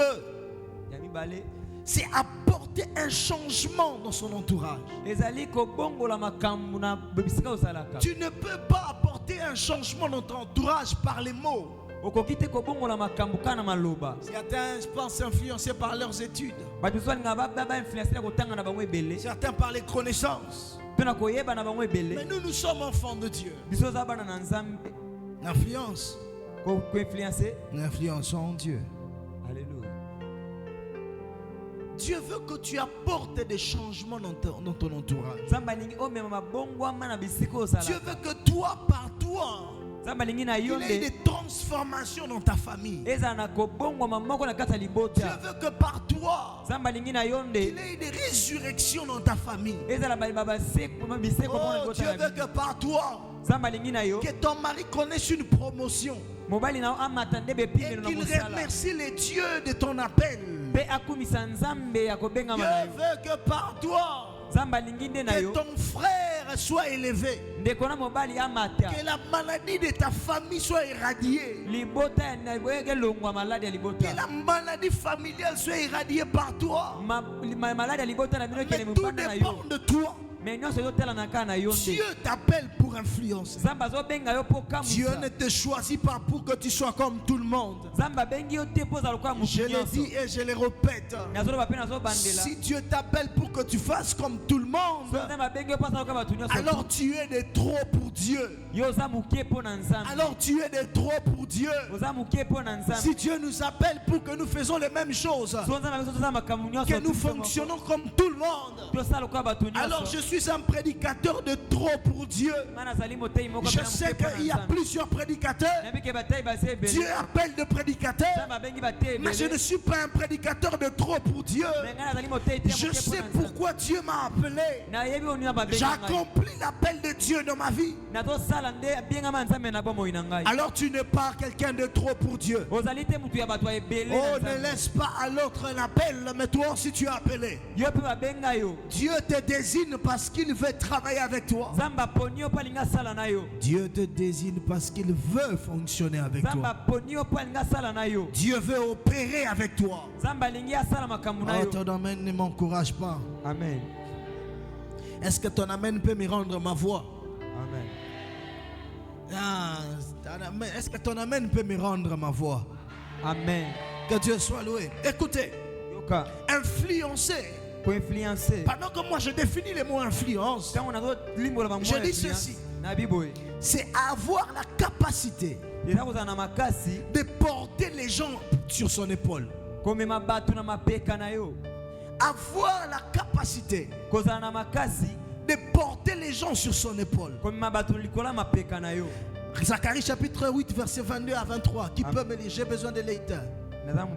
Ya mibale. c'est apporter un changement dans son entourage. Ezali kobongola makambo na bebisika osalaka. Tu ne peux pas apporter un changement dans ton entourage par les mots. Okoki te kobongola makambo kana maloba. Certains, je pense, influencés par leurs études. Bato swali nga ba influencer na kotanga na bango ebele. Certains par les connaissances. Pe na koyeba na bango Mais ebele. nous sommes enfants de Dieu. Biso za bana na Nzambe. L'influence. Ko influencer. Nous influençons Dieu. Alléluia. Dieu veut que tu apportes des changements dans ton entourage. Nzambe alingi omema mabongwama na bisika Dieu osalaka. veut que toi, par toi, Nzambe alingi na il y yo ait nde des transformations dans ta famille. eza na kobongwama moko na kati ya Dieu libota. veut que par toi, Nzambe alingi na yo il nde y ait des résurrections dans ta famille. eza na biseko moko na Oh, Dieu libota na veut que bino. par toi, Nzambe alingi na yo que ton mari connaisse une promotion. mobali na yo amata nde Et bepimelo na qu'il mosala remercie les dieux de ton appel. mpe akumisa Nzambe ya kobengama na Dieu yo. veut que par toi, Nzambe alingi nde na que yo ton frère soit élevé. ndeko na mobali amata Que la maladie de ta famille soit éradiée. libota ya na boyeke longwa maladi ya Que libota la maladie familiale soit éradiée par toi. maladi ya libota na bino Mais ekele tout mopanda na yo dépend de toi. me nyonso ezotalanaka na yo nde. Dieu t'appelle pour influencer. Nzambe azobenga yo mpo Dieu kamwisa. ne te choisit pas pour que tu sois comme tout le monde. Nzambe abengi yo te mpo ozala lokola Je motu le dis nyonso. et je le répète. nazoloba mpe nazobandela. Si Dieu t'appelle pour que tu fasses comme tout le monde, So Nzambe abengi yo mpo azala lokola bato nyonso. alors tu es de trop pour Dieu. Yo oza moke mpo na Nzambe. Alors tu es de trop pour Dieu. Oza moke mpo na Nzambe. Si Dieu nous appelle pour que nous faisons les mêmes choses, So Nzambe abengi tozala makambo nyonso. que nous fonctionnons comme tout le monde, tosala lokola bato alors nyonso. je suis un prédicateur de trop pour Dieu. Nga nazali motei moko Je mpe na sais moke mpo na qu'il y a Nzambe. plusieurs prédicateurs. Nayebi ke batei baza ebele. Dieu appelle de prédicateurs. Nzambe abengi batei Mais je ne ebele. suis pas un prédicateur de trop pour Dieu. Me nga nazali motei te ya Je moke mpo sais na Nzambe. pourquoi Dieu m'a appelé. nayebi oni na babengi ngai. J'accomplis l'appel de Dieu dans ma vie. nazosala nde abengama Nzambe na bomoi na ngai. Alors tu n'es pas quelqu'un de trop pour Dieu. ozali te mutu ya bato ya ebele na Oh, ne Nzambe. laisse pas à l'autre un appel, mais toi aussi tu es appelé. yo mpe babenga yo. Dieu te désigne parce qu'il veut travailler avec toi. Nzambe aponi yo mpo alingi asala na yo. Dieu te désigne parce qu'il veut fonctionner avec Nzambe toi. aponi yo mpo alingi asala na yo. Dieu veut opérer avec toi. Nzambe alingi asala makambo na Oh, yo. ton amen ne m'encourage pas. Amen. Est-ce que ton amen peut me rendre ma voix? Amen. Ah, ton amen. Est-ce que ton amen peut me rendre ma voix? Amen. Que Dieu soit loué. Écoutez, yoka influencer. koinfluence. Pendant que moi je définis le mot influence, ntango nazolimbola bamwa Je dis ceci. na biboye c'est avoir la capacité eza kozala na makasi de porter les gens sur son épaule. komema bato na mapeka na yo. Avoir la capacité kozala na makasi de porter les gens sur son épaule. komema bato likolo ya mapeka na yo. Zacharie chapitre 8 verset 22 à 23. Qui peut me lire? J'ai besoin de lecteurs.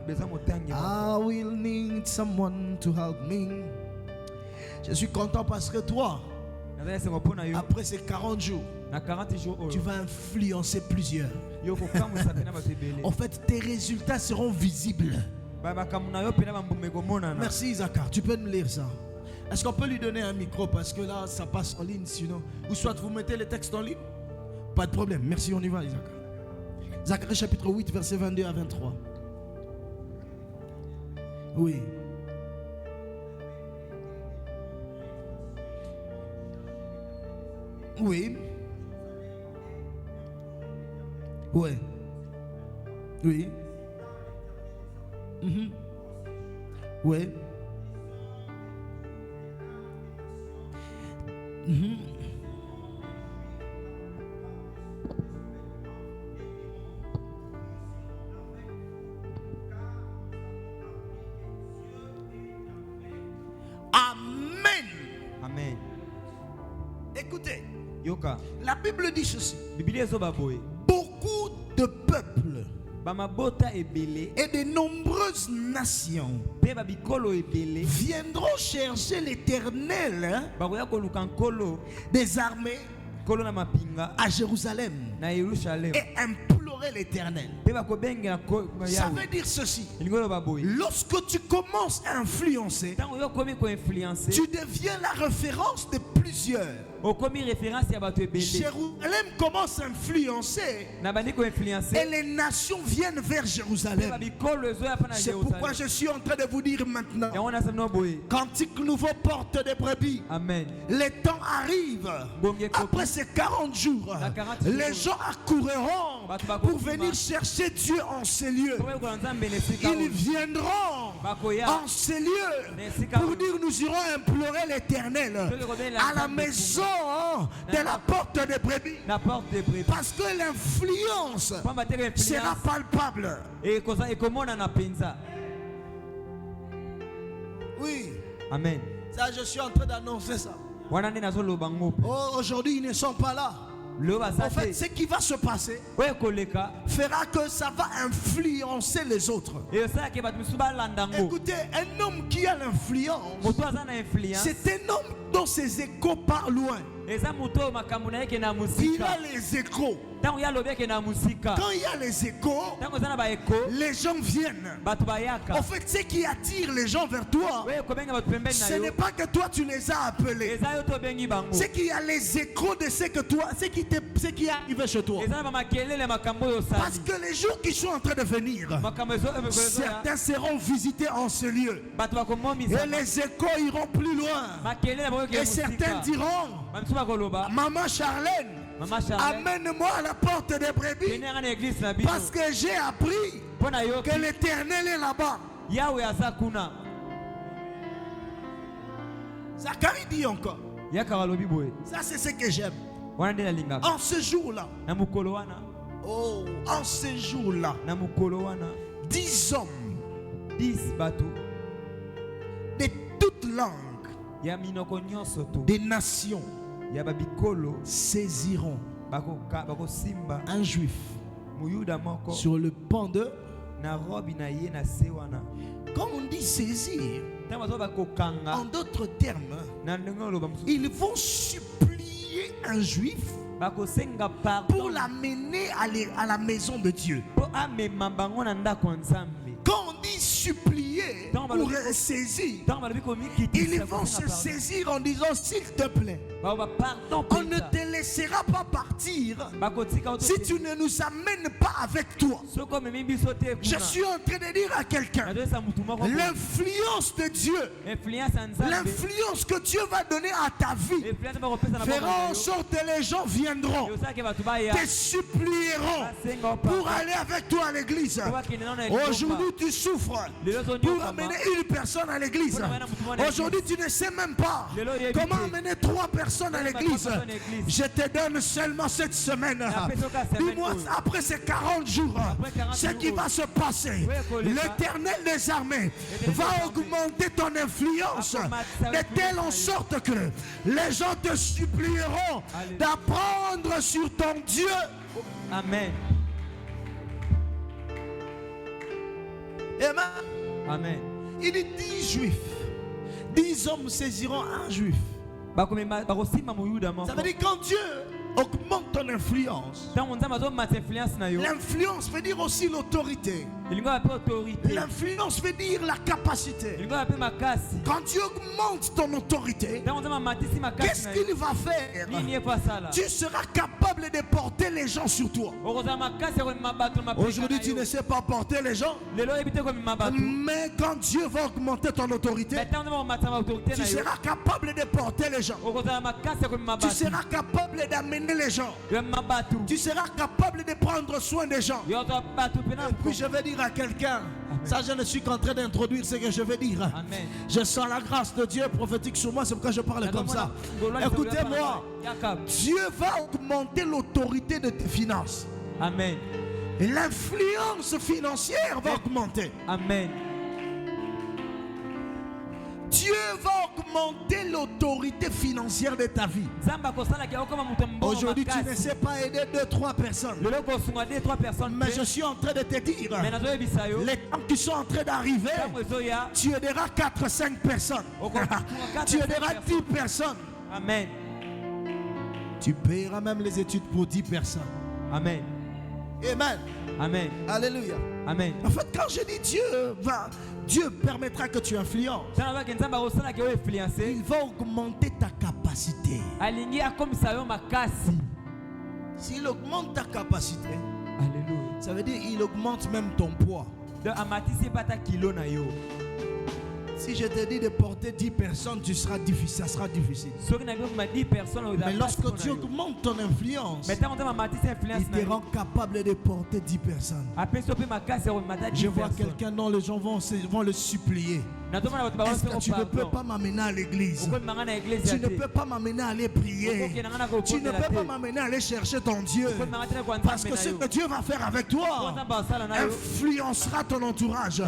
Beza motangi I will need someone to help me. Je suis content parce que toi, nazali esengo mpo na yo après ces 40 jours, na 40 jours tu oyo vas influencer plusieurs. yo kokamwisa mpe na bato ebele. En fait, tes résultats seront visibles. makambo na yo mpe na bambuma ekomonana. Merci Isaac, tu peux me lire ça. Est-ce qu'on peut lui donner un micro parce que là ça passe en ligne sinon. Ou soit vous mettez les textes en ligne. Pas de problème, merci, on y va Isaac. Zacharie chapitre 8 verset 22 à 23. Oui. Oui. Oui. Oui. Ouais. Amen. Amen. Écoutez, Yoka. la Bible dit ceci. Biblia ezoba boye. Beaucoup de peuples Bamabota ebele. et de nombreuses nations Pe babikolo ebele. viendront chercher l'Éternel, hein, Bakoya koluka nkolo. des armées Kolo na mapinga. à Jérusalem Na Yerusalem. et implorer l'Éternel. Pe bakobengela Ça Yahweh. veut dire ceci. Elingo loba boye. Lorsque tu commences à influencer, Tango yo komi ko influencer. tu deviens la référence de plusieurs. Okomi référence ya bato ebele. Jérusalem commence à influencer Na bandi ko et influencer. les nations viennent vers Pe Jérusalem. babikolo ezoya pa na C'est pourquoi Yerusalem. je suis en train de vous dire maintenant. Yango na samno boye. Cantique nouveau porte des brebis. Amen. Les temps arrivent. Bonge kopi. Après ces 40 jours, La 40 les jours. gens accourront Bato bako pour kima. venir chercher Dieu en ces lieux. Komi ko nzambe nesika. Ils viendront Bakoya. en ces lieux pour dire nous irons implorer l'Éternel à la maison de la porte des brebis. Na porte de brebis. Parce que l'influence Pamba te sera influence. palpable. Et koza ekomona na penza. Oui, Amen. ça je suis en train d'annoncer ça. Wana nde nazoloba ngope. Oh, aujourd'hui ils ne sont pas là. Lelo En fait, basate. ce qui va se passer Oyo koleka. fera que ça va influencer les autres. Et osalaki bato misusu balanda ngo. Écoutez, un homme qui a l'influence, Moto aza na influence. c'est un homme dont ses échos partent loin. Eza moto oyo makambo na ye ke na Il mosika. a les échos. Ntango ye alobi eke na mosika. Quand il y a les échos, Ntango eza na baeko. les gens viennent. Bato bayaka. En fait, ce qui attire les gens vers toi, Oyo kobenga bato pembeni na ce n'est yo. pas que toi tu les as appelés. Eza yo tobengi bango. C'est qu'il y a les échos de ce que toi, ce qui est arrivé chez toi. Eza na bamakelele makambo oyo Parce osali. que les jours qui sont en train de venir, Makambo ezoya. certains seront visités en ce lieu. Bato bakomomisa. Et les échos iront plus loin. Makelele bakoyoka Et certains mosika. diront, Bamisusu bakoloba. Maman Charlène, Mama Charles. amène-moi à la porte des brebis. Kenera na église na biso. Parce que j'ai appris Mpo na yoki. que l'Éternel est là-bas. Yahweh aza kuna. Zacharie dit encore. Yaka balobi boye. Ça, c'est ce que j'aime. Wana nde nalingaka. En ce jour-là, Na mokolo wana. oh, en ce jour-là, Na mokolo wana. 10 hommes 10 bato. de toutes langues, Ya minoko nyonso to. des nations, Ya babikolo. saisiront Bakosimba. un juif Muyuda moko. sur le pan de. Na robi na ye na se wana. Quand on dit saisir, Ntango bazo bakokanga. en d'autres termes, Na ndenge oloba mosusu. ils vont supplier un juif Bakosenga pardon. pour l'amener à la maison de Dieu. Po amema bango na ndako ya Nzambe. Quand on dit supplier Dans ou saisir, Ntango balobi komikitisa. ils vont se saisir en disant s'il te plaît, Baoba pardon on ne penza. te laissera pas partir Bakotika oto. si tu ne nous amènes pas avec toi. Soko memi biso te Je kuna. suis en train de dire à quelqu'un, Nazoyesa mutu moko boye. l'influence de Dieu, Influence ya Nzambe. l'influence que Dieu va donner à ta vie Influence bakopesa na fera en bango. sorte que les gens viendront, Yosalaki bato baya. te supplieront Basenga o pour papa. aller avec toi à l'église. Po bakende nano na elingomba. Aujourd'hui, tu souffres Lelo pour ozonyokama. amener une personne à l'église. Aujourd'hui, tu ne sais même pas Lelo oyebi comment te. amener 3 personnes à Lelo l'église. 3 personnes à l'église. Je te donne seulement cette semaine. Dis-moi, après ces 40 jours, Après 40 ce qui jours. va se passer. L'Éternel des armées va augmenter ton influence de telle en sorte que les gens te supplieront d'apprendre sur ton Dieu. Amen. Amen. Amen. Il dit 10 juifs. 10 hommes saisiront un juif. Bakosimba muyuda moko. Ça veut dire quand Dieu augmente ton influence. Ntango Nzambe azomata influence na yo. L'influence veut dire aussi l'autorité. Elingo ape autorité. L'influence veut dire la capacité. Elingo ape makasi. Quand Dieu augmente ton autorité, Ntango Nzambe amatisi makasi qu'est-ce na yo. qu'il va faire? Nini efo asala. Tu seras capable de porter les gens sur toi. Okozala makasi ya komema bato na mapeka Aujourd'hui, na tu yo. ne sais pas porter les gens. Lelo oyebi te komema bato. Mais quand Dieu va augmenter ton autorité, Mais ntango Nzambe amatisa autorité tu na yo. seras capable de porter les gens. Okozala makasi ya komema Tu bato. seras capable d'amener les gens. Yomema bato. Tu seras capable de prendre soin des gens. Yo to bato pena. Puis je vais dire à quelqu'un, Ça, je ne suis qu'en train d'introduire ce que je vais dire. Amen. Je sens la grâce de Dieu prophétique sur moi, c'est pourquoi je parle comme ça. Écoutez-moi, Dieu va augmenter l'autorité de tes finances. Amen. Et l'influence financière va augmenter. Amen. Dieu va augmenter l'autorité financière de ta vie. Aujourd'hui, tu ne sais pas aider 2-3 personnes. Mais je suis en train de te dire, les temps qui sont en train d'arriver, tu aideras 4-5 personnes. Tu aideras 10 personnes. Amen. Tu payeras même les études pour 10 personnes. Amen. Amen. Amen. Alléluia. Amen. En fait, quand je dis Dieu permettra que tu influences. Il va augmenter ta capacité. S'il augmente ta capacité, Alléluia. ça veut dire qu'il augmente même ton poids. Si je te dis de porter 10 personnes, ça sera difficile. Mais lorsque tu augmentes ton influence, il te rend capable de porter 10 personnes. Je vois quelqu'un dont les gens vont le supplier. Est-ce que tu ne peux pas m'amener à l'église? Tu ne peux pas m'amener à aller prier. Tu ne peux pas m'amener à aller chercher ton Dieu. Parce que ce que Dieu va faire avec toi influencera ton entourage.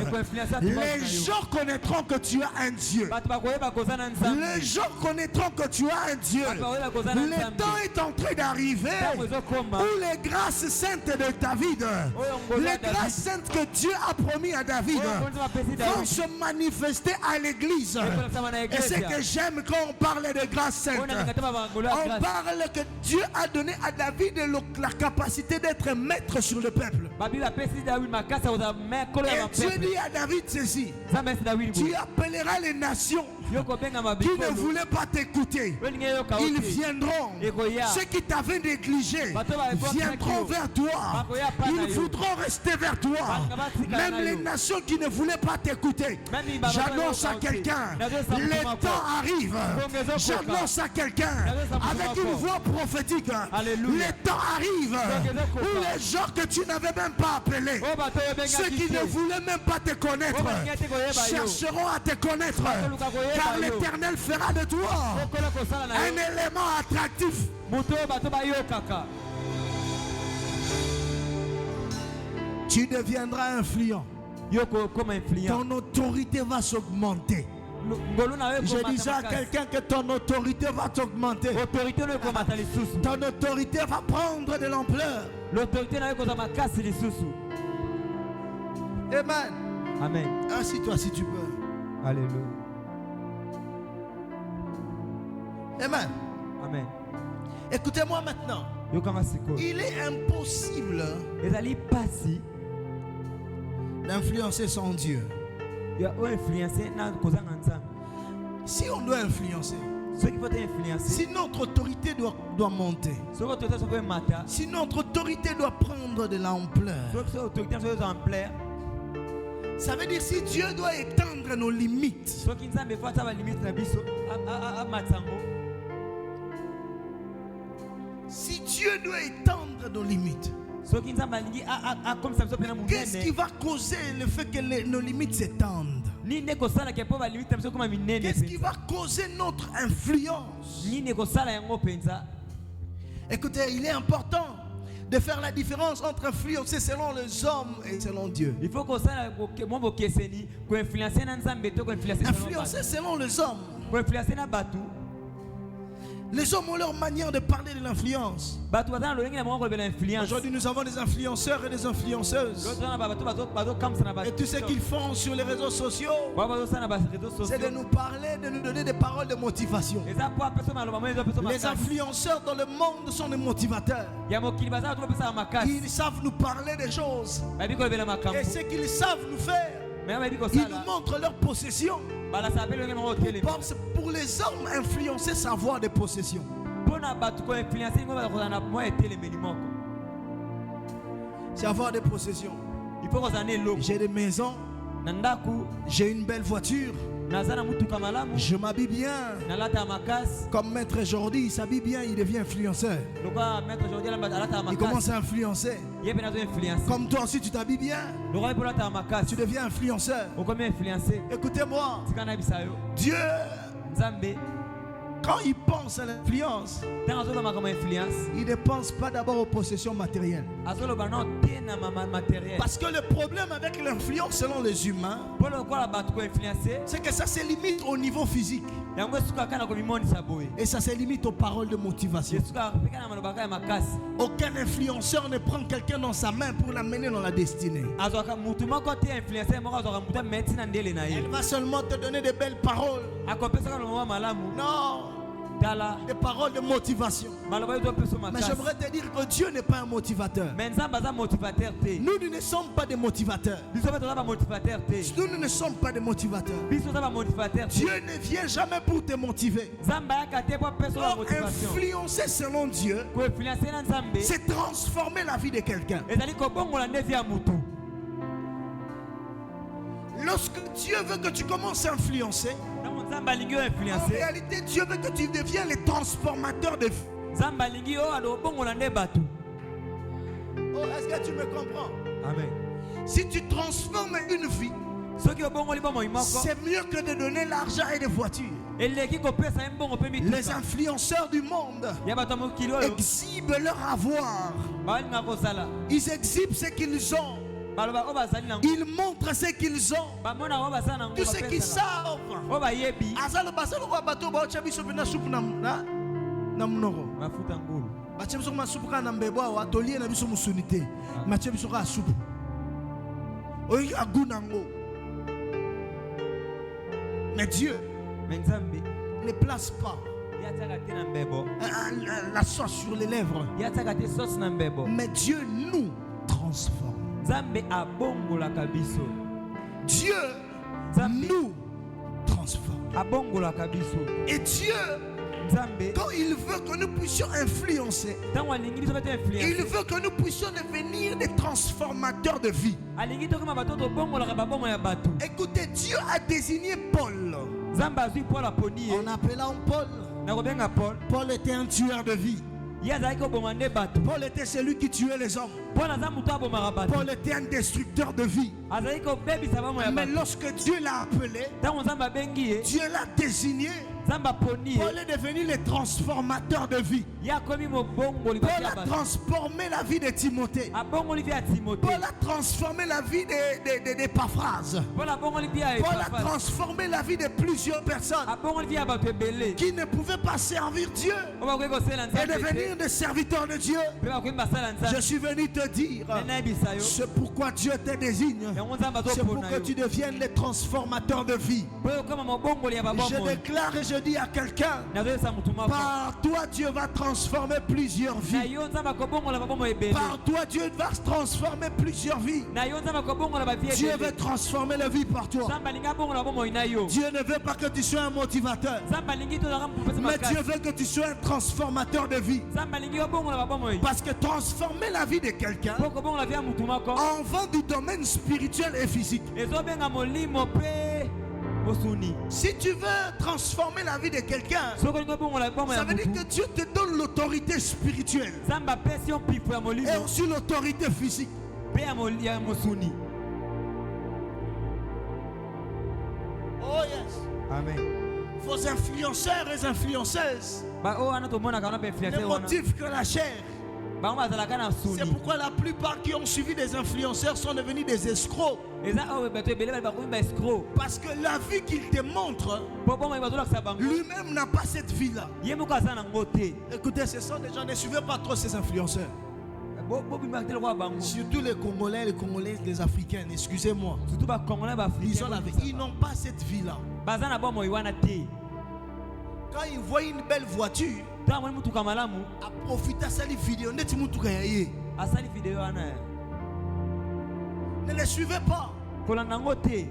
Les gens connaîtront que tu as un Dieu. Les gens connaîtront que tu as un Dieu. Le temps est en train d'arriver où les grâces saintes de David, les grâces saintes que Dieu a promis à David, vont se manifester à l'église. Et c'est que j'aime quand on parle de grâce sainte. On parle que Dieu a donné à David la capacité d'être maître sur le peuple. Et Dieu dit à David ceci: tu appelleras les nations qui ne voulaient pas t'écouter. Ils viendront. Ceux qui t'avaient négligé viendront vers toi. Ils voudront rester vers toi. Même les nations qui ne voulaient pas t'écouter. J'annonce à quelqu'un, le temps arrive. J'annonce à quelqu'un avec une voix prophétique. Le temps arrive où les gens que tu n'avais même pas appelés, ceux qui ne voulaient même pas te connaître, chercheront à te connaître. Car l'Éternel fera de toi un élément attractif. Tu deviendras influent. Ton autorité va s'augmenter. Je disais à quelqu'un que ton autorité va t'augmenter. Ton autorité va prendre de l'ampleur. Amen. Amen. Assis-toi si tu peux. Alléluia. Amen. Amen. Écoutez-moi maintenant. Il est impossible d'influencer son Dieu. Si on doit influencer, si notre autorité doit monter, si notre autorité doit prendre de l'ampleur, ça veut dire si Dieu doit étendre nos limites, si Dieu doit étendre nos limites, qu'est-ce qui va causer le fait que nos limites s'étendent? Qu'est-ce qui va causer notre influence? Écoutez, il est important de faire la différence entre influencer selon les hommes et selon Dieu. Influencer selon les hommes. Les hommes ont leur manière de parler de l'influence. Aujourd'hui, nous avons des influenceurs et des influenceuses. Et tout ce qu'ils font sur les réseaux sociaux, c'est de nous parler, de nous donner des paroles de motivation. Les influenceurs dans le monde sont des motivateurs. Ils savent nous parler des choses. Et ce qu'ils savent nous faire, ils nous montrent leur possession. Pour les hommes, influencer, c'est avoir des possessions. C'est avoir des possessions. J'ai des maisons, j'ai une belle voiture, naza na mutuka malamu Je m'habille bien. nalata makasi Comme Maître Jordi, il s'habille bien, il devient influenceur. lokwa maître aujourd'hui alata Il commence makasi à influencer. yebe nazo influencer Comme toi aussi, tu t'habilles bien, lokwa ipo lata tu makasi deviens influenceur. okomi influencer Écoutez-moi, tika na bisayo Dieu, nzambe quand il pense à l'influence, ntango azoloba makambo influence il ne pense pas d'abord aux possessions matérielles. azoloba no te na matériel Parce que le problème avec l'influence selon les humains, mpo lokola bato koinfluence c'est que ça se limite au niveau physique. yango esukaka na komimonisa boye Et ça se limite aux paroles de motivation. esukaka peka na malobaka ya makasi Aucun influenceur ne prend quelqu'un dans sa main pour l'amener dans la destinée. azwaka mutu moko te influencer moko azwaka mutu ameti na ndele na ye Elle va seulement te donner de belles paroles. akopesaka lomoma malamu Non, tala des paroles de motivation. maloba yetu apeso Mais makasi j'aimerais te dire que Dieu n'est pas un motivateur. me nzambe aza motivateur te Nous ne sommes pas des motivateurs. biso mpe toza bamotivateur te Nous ne sommes pas des motivateurs. biso toza bamotivateur te Dieu ne vient jamais pour te motiver. nzambe ayaka te mpo apeso Or, bamotivation influencer selon Dieu, koinfluence na nzambe c'est transformer la vie de quelqu'un. ezali kobongola ndevi ya mutu Lorsque Dieu veut que tu commences à influencer, ntango nzambe alingi oyo en influence réalité, Dieu veut que tu deviennes les transformateurs de vie. nzambe alingi oyo ade obongola nde bato Oh, est-ce que tu me comprends? amen Si tu transformes une vie, soki obongoli bomoi moko c'est mieux que de donner l'argent et des voitures. eleki kopesa ye mbongo mpe Les mituka influenceurs du monde ya bato ya mokili oyo exhibent leur avoir. balinga kozala Ils exhibent ce qu'ils ont. baloba oyo bazali nango Ils montrent ce qu'ils ont. bamonaka oyo baza nango Tout ce qu'ils bapesaka. savent. oyo bayebi Azalo basalo kwa bato baocha biso pena soupe na munoko. mafuta ngulu Bache biso ma soupe kana mbebo awa tolie na biso musunité. Mache biso ka soupe. Oyi agunango. Mais Dieu me nzambe ne place pas ye atiaka te na mbebo la sauce sur les lèvres. ye atiaka te sosi na mbebo Mais Dieu nous transforme. nzambe abongolaka biso Dieu Nzambe nous transforme. abongolaka biso Et Dieu, nzambe quand il veut que nous puissions influencer, ntango alingi biso bete il influence veut que nous puissions devenir des transformateurs de vie. alingi tokoma bato tobongolaka babongo ya bato Écoutez, Dieu a désigné Paul. nzambe azwi paul aponi ye En appelant Paul, nakobenga paul Paul était un tueur de vie. ye azalaki koboma nde bato Paul était celui qui tuait les hommes. paul aza moto abomaka bato Paul était un destructeur de vie. azalaki kobebisa bamo ya Mais bato lorsque Dieu l'a appelé, ntango nzambe abengi ye Dieu l'a désigné. nzambe aponi ye Paul est devenu le transformateur de vie. ye akomi mobongoli Paul bati ya a bato transformé la vie de Timothée. abongoli mpe ya timote Paul a transformé la vie d'Épaphras. paul abongoli mpe ya Paul a Epaphrase. transformé la vie de plusieurs personnes abongoli mpe ya bato ebele qui ne pouvaient pas servir Dieu oyo bakoki kosala et nzambe devenir te des serviteurs de Dieu. mpe bakoki basala Je nzambe suis venu te dire, nde nayebisa yo c'est pourquoi Dieu te désigne. yango nzambe C'est pour azopona que yo tu deviennes les transformateurs de vie. po okoma mobongoli ya Je babomoi déclare et je dis à quelqu'un, nazoyesa motu moko par toi Dieu va transformer plusieurs na vies. yo nzambe akobongola babomoi ebele Par toi Dieu va transformer plusieurs vies. na yo nzambe akobongola bavie Dieu veut ebele transformer la vie par toi. nzambe alingi abongola babomoi na yo Dieu ne veut pas que tu sois un motivateur, nzambe alingi tozalaka mopesa mais Dieu makasi veut que tu sois un transformateur de vie. nzambe alingi obongola babomoi Parce que transformer la vie de quelqu'un po kobongola vie ya motu moko en vent du domaine spirituel et physique. ezobenga molimo mpe mosuni Si tu veux transformer la vie de quelqu'un, soki olingi obongola bomoi ça ya veut dire motu que Dieu te donne l'autorité spirituelle nzambe apesi yo mpifo ya et molimo aussi l'autorité physique. mpe ya mosuni Oh yes. amen Vos influenceurs et influenceuses oyo wana tomonaka wana ne bainfluencer wana motivent que la chair. bango bazalaka na C'est suni pourquoi la plupart qui ont suivi des influenceurs sont devenus des escrocs. eza oyo bato ebele bali bakomi baescro Parce que la vie qu'il te montre, po bomoi bazolakisa bango lui-même n'a pas cette vie-là. ye moko aza nango te Écoutez, ce sont des gens, ne suivez pas trop ces influenceurs. bobimaka te lokola bango Surtout les Congolais, les Africains, excusez-moi. surtout bacongolais Ils ont la vie. Ils baafricain n'ont pas cette vie-là. baza na bomoi wana te Quand ils voient une belle voiture, ntango amoni mutuka malamu à profiter à cette vidéo, neti mutuka ya ye. asali video wana Ne les suivez pas. kolanda yango te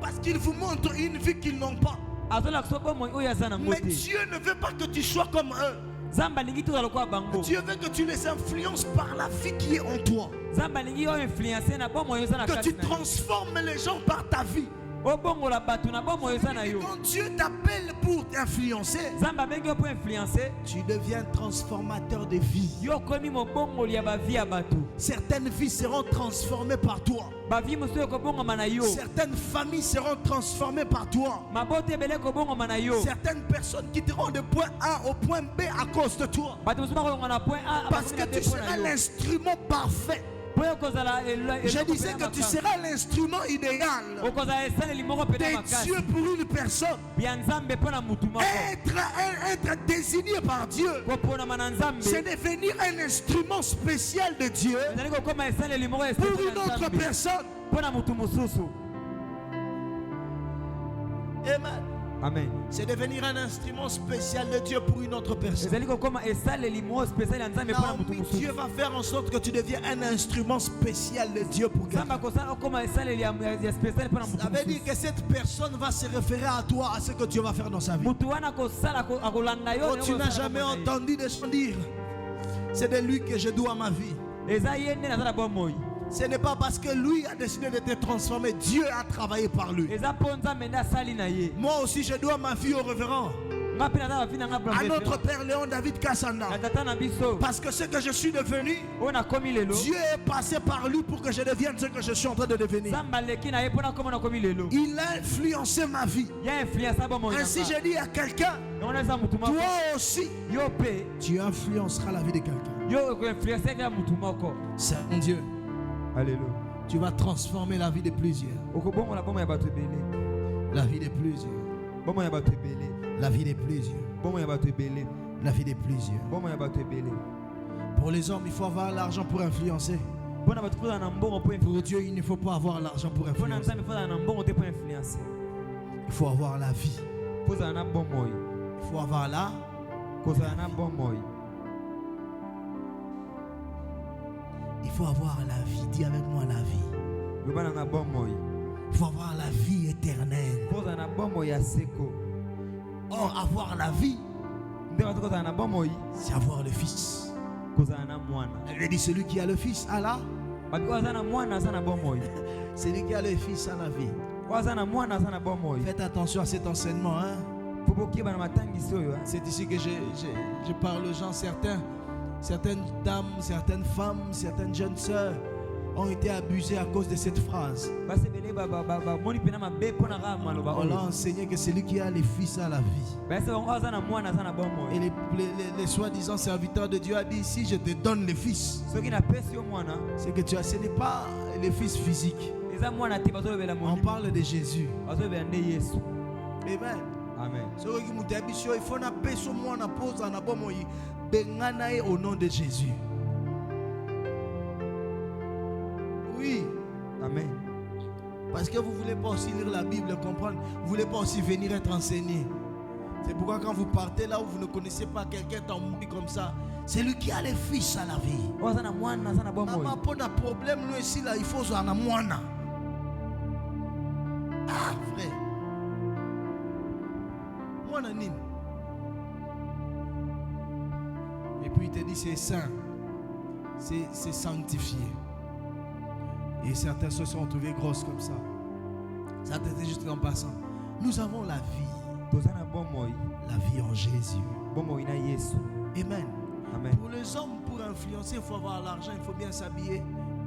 Parce qu'ils vous montrent une vie qu'ils n'ont pas. azolakisa bomoi oyo aza nango Mais te Dieu ne veut pas que tu sois comme eux. nzambe alingi tozala lokola bango Dieu veut que tu les influences par la vie qui est en toi. nzambe alingi oyo influence na bomoi oyo eza na Que kati tu na yo transformes les gens par ta vie. obongola bato na bomoi eza na yo. Quand Dieu t'appelle pour t'influencer, Nzambe abengi yo mpo influencer, tu deviens transformateur de vie. yo komi mobongoli ya bavie ya bato. Certaines vies seront transformées par toi. Bavie mosusu ekobongama na yo. Certaines familles seront transformées par toi. Mabota ebele ekobongama na yo. Certaines personnes quitteront de point A au point B à cause de toi. Bato mosusu bakolonga na point A Parce que bakomi na tu B point seras na yo. l'instrument parfait. Po ekozala Je disais que tu seras l'instrument idéal okozala esaleli moko pene de makasi Dieu pour une personne. bya Nzambe mpo na mutu moko. Être désigné par Dieu, Koponama na Nzambe c'est devenir un instrument spécial de Dieu ezali kokoma esaleli moko pour esali une na autre Nzambe personne. mpo na mutu mosusu. Amen. Amen. C'est devenir un instrument spécial de Dieu pour une autre personne. ezali kokoma esaleli moko spécial ya Nzambe mpo na mutu Naomi, mosusu. Dieu va faire en sorte que tu deviens un instrument spécial de Dieu pour quelqu'un. Nzambe akosala okoma esaleli ya spécial mpo na mutu Ça veut dire mosusu. que cette personne va se référer à toi, à ce que Dieu va faire dans sa vie. Mutu wana akosala akolanda yo. Oh, tu n'as jamais entendu des gens dire, c'est de lui que je dois ma vie. eza ye nde naza na bomoi. Ce n'est pas parce que lui a décidé de te transformer. Dieu a travaillé par lui. eza mpo Nzambe nde asali na ye. Moi aussi, je dois ma vie au révérend. nga mpe naza bafi na nga À notre Père Léon David Kassanda. na tata na biso Parce que ce que je suis devenu, oyo nakomi lelo. Dieu est passé par lui pour que je devienne ce que je suis en train de devenir. Nzambe aleki na ye mpo nakoma nakomi lelo. Il a influencé ma vie. ya influence bomoi Ainsi, je dis à quelqu'un, yango eza mutu moko. toi aussi, yo mpe tu influenceras la vie de quelqu'un. yo ekoinfluence ya mutu moko. C'est mon Dieu. Alléluia. Tu vas transformer la vie de plusieurs. okobongola bomoi ya bato ebele. La vie de plusieurs. bomoi ya bato ebele. La vie de plusieurs. bomoi ya bato ebele. La vie de plusieurs. bomoi ya bato ebele. Pour les hommes, il faut avoir l'argent pour influencer. mpo na bato kozala na mbongo mpo Pour Dieu, il ne faut pas avoir l'argent pour mpo na influencer. Nzambe kozala na mbongo te mpo influence. Il faut avoir la vie. mpo ozala na bomoi. Il faut avoir la. kozala na bomoi. Il faut avoir la vie. Dis avec moi la vie. loba na nga bomoi. Il faut avoir la vie éternelle. mpo ozala na bomoi ya seko. Or, avoir la vie, nde bato kozala na bomoi c'est avoir le Fils. kozala na mwana. Elle dit celui qui a le Fils a la. babi oyo aza na mwana aza na bomoi. Celui qui a le Fils a la vie. oyo aza na mwana aza na bomoi. Faites attention à cet enseignement. Hein? mpo bokeba na matangisi oyo. C'est ici que je parle aux gens. Certaines dames, certaines femmes, certaines jeunes sœurs ont été abusées à cause de cette phrase. basi ebele bamoni mpena mabe mpo na kaka maloba On l'a oyo. enseigné que celui qui a le Fils a la vie. basi bango oyo aza na mwana aza na Et bomoi. les soi-disant serviteurs de Dieu a dit, si je te donne le Fils, soki napesi yo mwana c'est que tu as, ce n'est pas le Fils physique. eza mwana te bazolobela On molimo. parle de Jésus. bazolobela nde yesu. Amen. amen. Soki mutu ayebi yo, il faut na peso mwana poza na bomoi bengana ye au nom de Jésus. Oui, amen. parce que vous ne voulez pas aussi lire la Bible, comprendre. Vous ne voulez pas aussi venir être enseigné. C'est pourquoi quand vous partez là où vous ne connaissez pas quelqu'un t'en mourit comme ça, c'est lui qui a le Fils à la vie. oyo aza na mwana aza na bomoi. Maman, pour un problème, nous ici là, il faut en moine. Ah, frère. Moine nini. Et puis il te dit c'est saint, c'est sanctifié. Et certains se sont retrouvés grosses comme ça. Ça t'était juste en passant. Nous avons la vie, toza na bomoi. la vie en Jésus. bomoi na yesu. Amen. amen. Pour les hommes, pour influencer, il faut avoir l'argent, il faut bien s'habiller.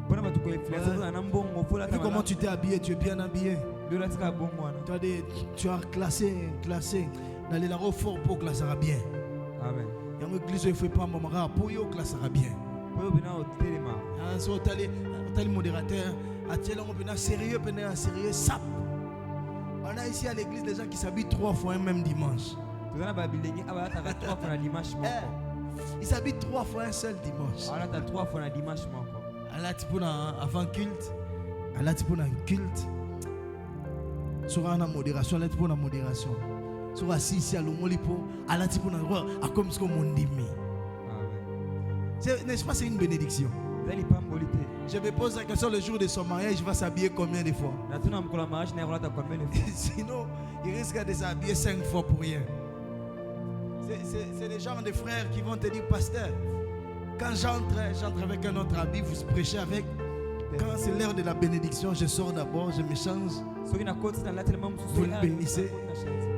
mpona bato koinfluence kozala na mbongo mpo Vu comment tu t'es habillé, tu es bien habillé. olatika bongo wana. Tu as classé dans les laros forts pour que ça sera bien. amen. Il y a une église où il ne faut pas maman pour que ça sera bien. po oyo bina otelema. Si on est modérateur, on est sérieux, sérieux, sap. On a ici à l'église des gens qui s'habillent 3 fois un même dimanche. toza na babilenge abalataka 3 fois na dimanche moko. Ils s'habillent 3 fois un seul dimanche. alata 3 fois na dimanche moko. Allah avant culte, Allah pour un culte. Sur une modération, Allah pour une modération. Sur assis ici à l'omolipo, Allah pour un comme ce qu'on m'a dit. N'est-ce pas, c'est une bénédiction. ezali pamboli te. Je me pose la question le jour de son mariage, il va s'habiller combien de fois? natuna mokolo ya mariage na ye kolata combien de fois. Sinon, il risque de s'habiller 5 fois pour rien. C'est les gens de frères qui vont te dire, pasteur, quand j'entre avec un autre habit, vous prêchez avec. Quand c'est l'heure de la bénédiction, je sors d'abord, je me change. soki nakoti nalati elamba mosusu Vous le bénissez.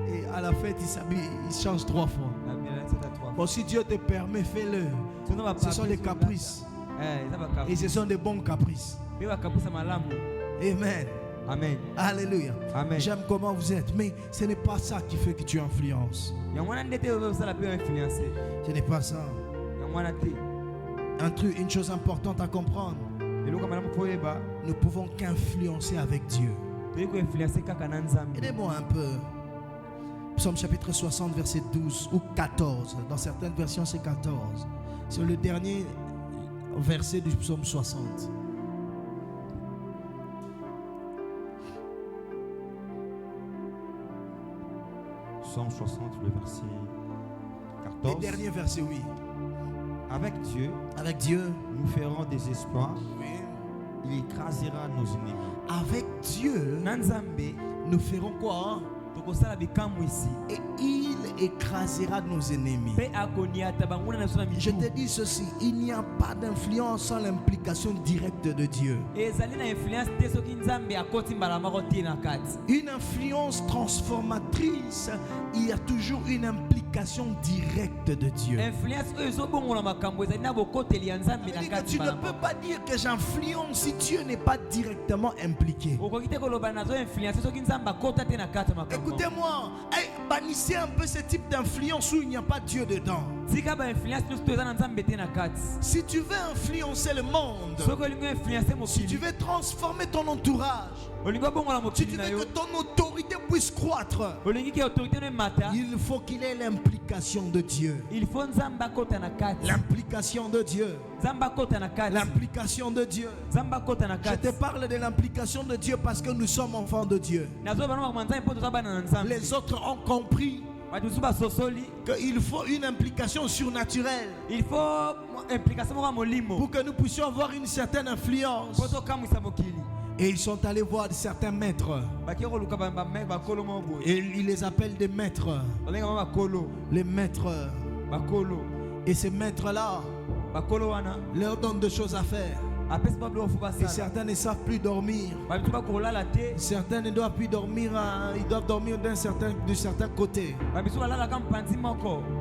Et à la fête, il s'habille, il change 3 fois. Bon, si Dieu te permet, fais-le. Ce sont des caprices. Et ce sont des bons caprices. Amen. Amen. Alléluia. Amen. J'aime comment vous êtes. Mais ce n'est pas ça qui fait que tu influences. Ce n'est pas ça. Une chose importante à comprendre. Nous ne pouvons qu'influencer avec Dieu. Aidez-moi un peu. Psaume chapitre 60, verset 12 ou 14. Dans certaines versions, c'est 14. C'est le dernier verset du psaume 60. Psaume 60, le verset 14. Le dernier verset, oui. Avec Dieu, nous ferons des exploits. Il écrasera nos ennemis. Avec Dieu, nous ferons quoi? Et il écrasera nos ennemis. Je te dis ceci, il n'y a pas d'influence sans l'implication directe de Dieu. Une influence transformatrice, il y a toujours une implication directe de Dieu. Tu ne peux pas dire que j'influence si Dieu n'est pas directement impliqué. Écoutez-moi, bannissez un peu ce type d'influence où il n'y a pas Dieu dedans. Si tu veux influencer le monde, si tu veux transformer ton entourage, si tu veux que ton autorité puisse croître, il faut qu'il ait l'implication de Dieu. L'implication de Dieu. L'implication de Dieu. Je te parle de l'implication de Dieu parce que nous sommes enfants de Dieu. Les autres ont compris qu'il faut une implication surnaturelle pour que nous puissions avoir une certaine influence. Et ils sont allés voir certains maîtres. Et ils les appellent des maîtres. Les maîtres. Et ces maîtres-là leur donnent des choses à faire. Et certains ne savent plus dormir. Certains ne doivent plus dormir. Ils doivent dormir de certains côtés.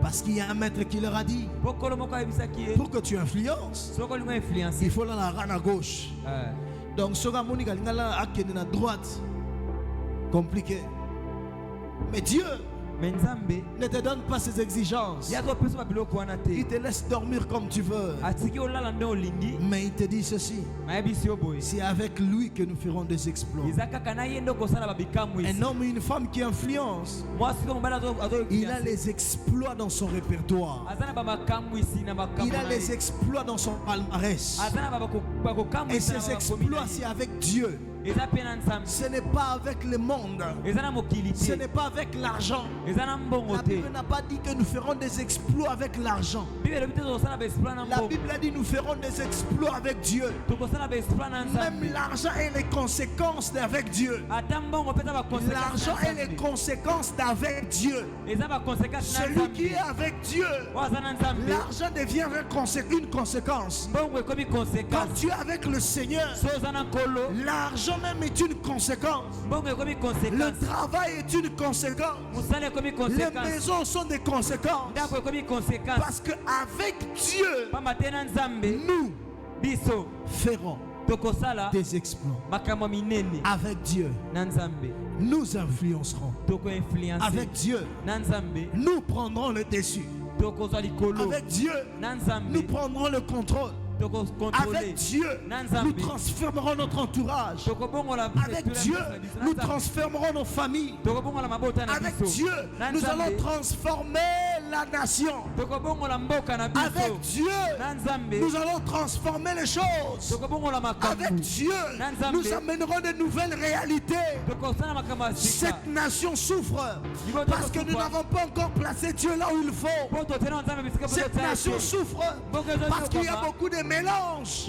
Parce qu'il y a un maître qui leur a dit, pour que tu influences, il faut la rane à gauche. Donc, à droite, compliqué. Mais Dieu ne te donne pas ses exigences. Il te laisse dormir comme tu veux. Mais il te dit ceci: c'est avec lui que nous ferons des exploits. Un homme et une femme qui influencent, il a les exploits dans son répertoire. Il a les exploits dans son palmarès. Et ces exploits, c'est avec Dieu. Ce n'est pas avec le monde. Ce n'est pas avec l'argent. La Bible n'a pas dit que nous ferons des exploits avec l'argent. La Bible a dit nous ferons des exploits avec Dieu. Même l'argent et les conséquences d'avec Dieu. L'argent et les conséquences d'avec Dieu. Celui qui est avec Dieu, l'argent devient une conséquence. Quand tu es avec le Seigneur, l'argent même est une conséquence. Le travail est une conséquence. Les maisons sont des conséquences. Parce qu'avec Dieu, nous ferons des exploits. Avec Dieu, nous influencerons. Avec Dieu, nous prendrons le dessus. Avec Dieu, nous prendrons le contrôle. Avec Dieu, nous transformerons notre entourage. Avec Dieu, nous transformerons nos familles. Avec Dieu, nous allons transformer la nation. Avec Dieu, nous allons transformer les choses. Avec Dieu, nous amènerons de nouvelles réalités. Cette nation souffre parce que nous n'avons pas encore placé Dieu là où il faut. Cette nation souffre parce qu'il y a beaucoup de mélange.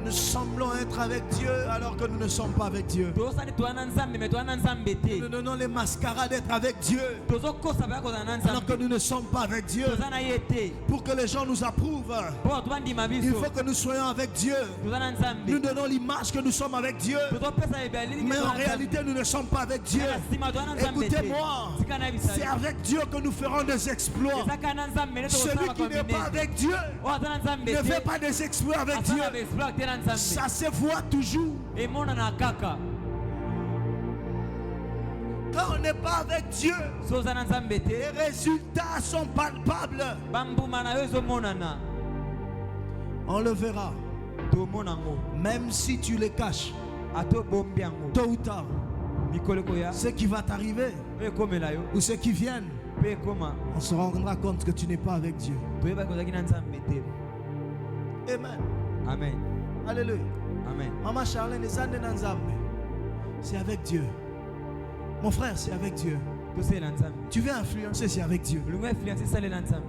Nous semblons être avec Dieu alors que nous ne sommes pas avec Dieu. tozosala twana nzambe me twana nzambe te Nous donnons les mascarades d'être avec Dieu tozokosa mpe kozala na alors que nzambe nous ne sommes pas avec Dieu. toza na ye te Pour que les gens nous approuvent, mpo bato bandima il biso faut que nous soyons avec Dieu. toza na Nous nzambe donnons l'image que nous sommes avec Dieu. tozopesa ebeli Mais en réalité, nous ne sommes pas avec Dieu. nsima toza na nzambe te Écoutez-moi, tika na yebisa c'est avec Dieu que nous ferons des exploits. eza kaka na nzambe nde Celui tokosala qui n'est pas bakombine avec Dieu oyo aza na nzambe ne fait te pas des exploits avec Dieu. asala baexploit te na nzambe Ça se voit toujours. emonana kaka Quand on n'est pas avec Dieu, so oza na nzambe les te résultats sont palpables. bambuma na yo ezomonana On le verra. tomona yango Même si tu les caches, ata obombi yango tôt ou tard, mikolo ekoya ce qui va t'arriver mpe ekomela yo ou ceux qui viennent, mpe ekoma on se rendra compte que tu n'es pas avec Dieu. toyebaki ozalaki na nzambe te Amen. amen Alléluia. amen Maman Charlène, c'est avec Dieu. Mon frère, c'est avec Dieu. tosalela nzambe Tu veux influencer, c'est avec Dieu. olingo influence esalela nzambe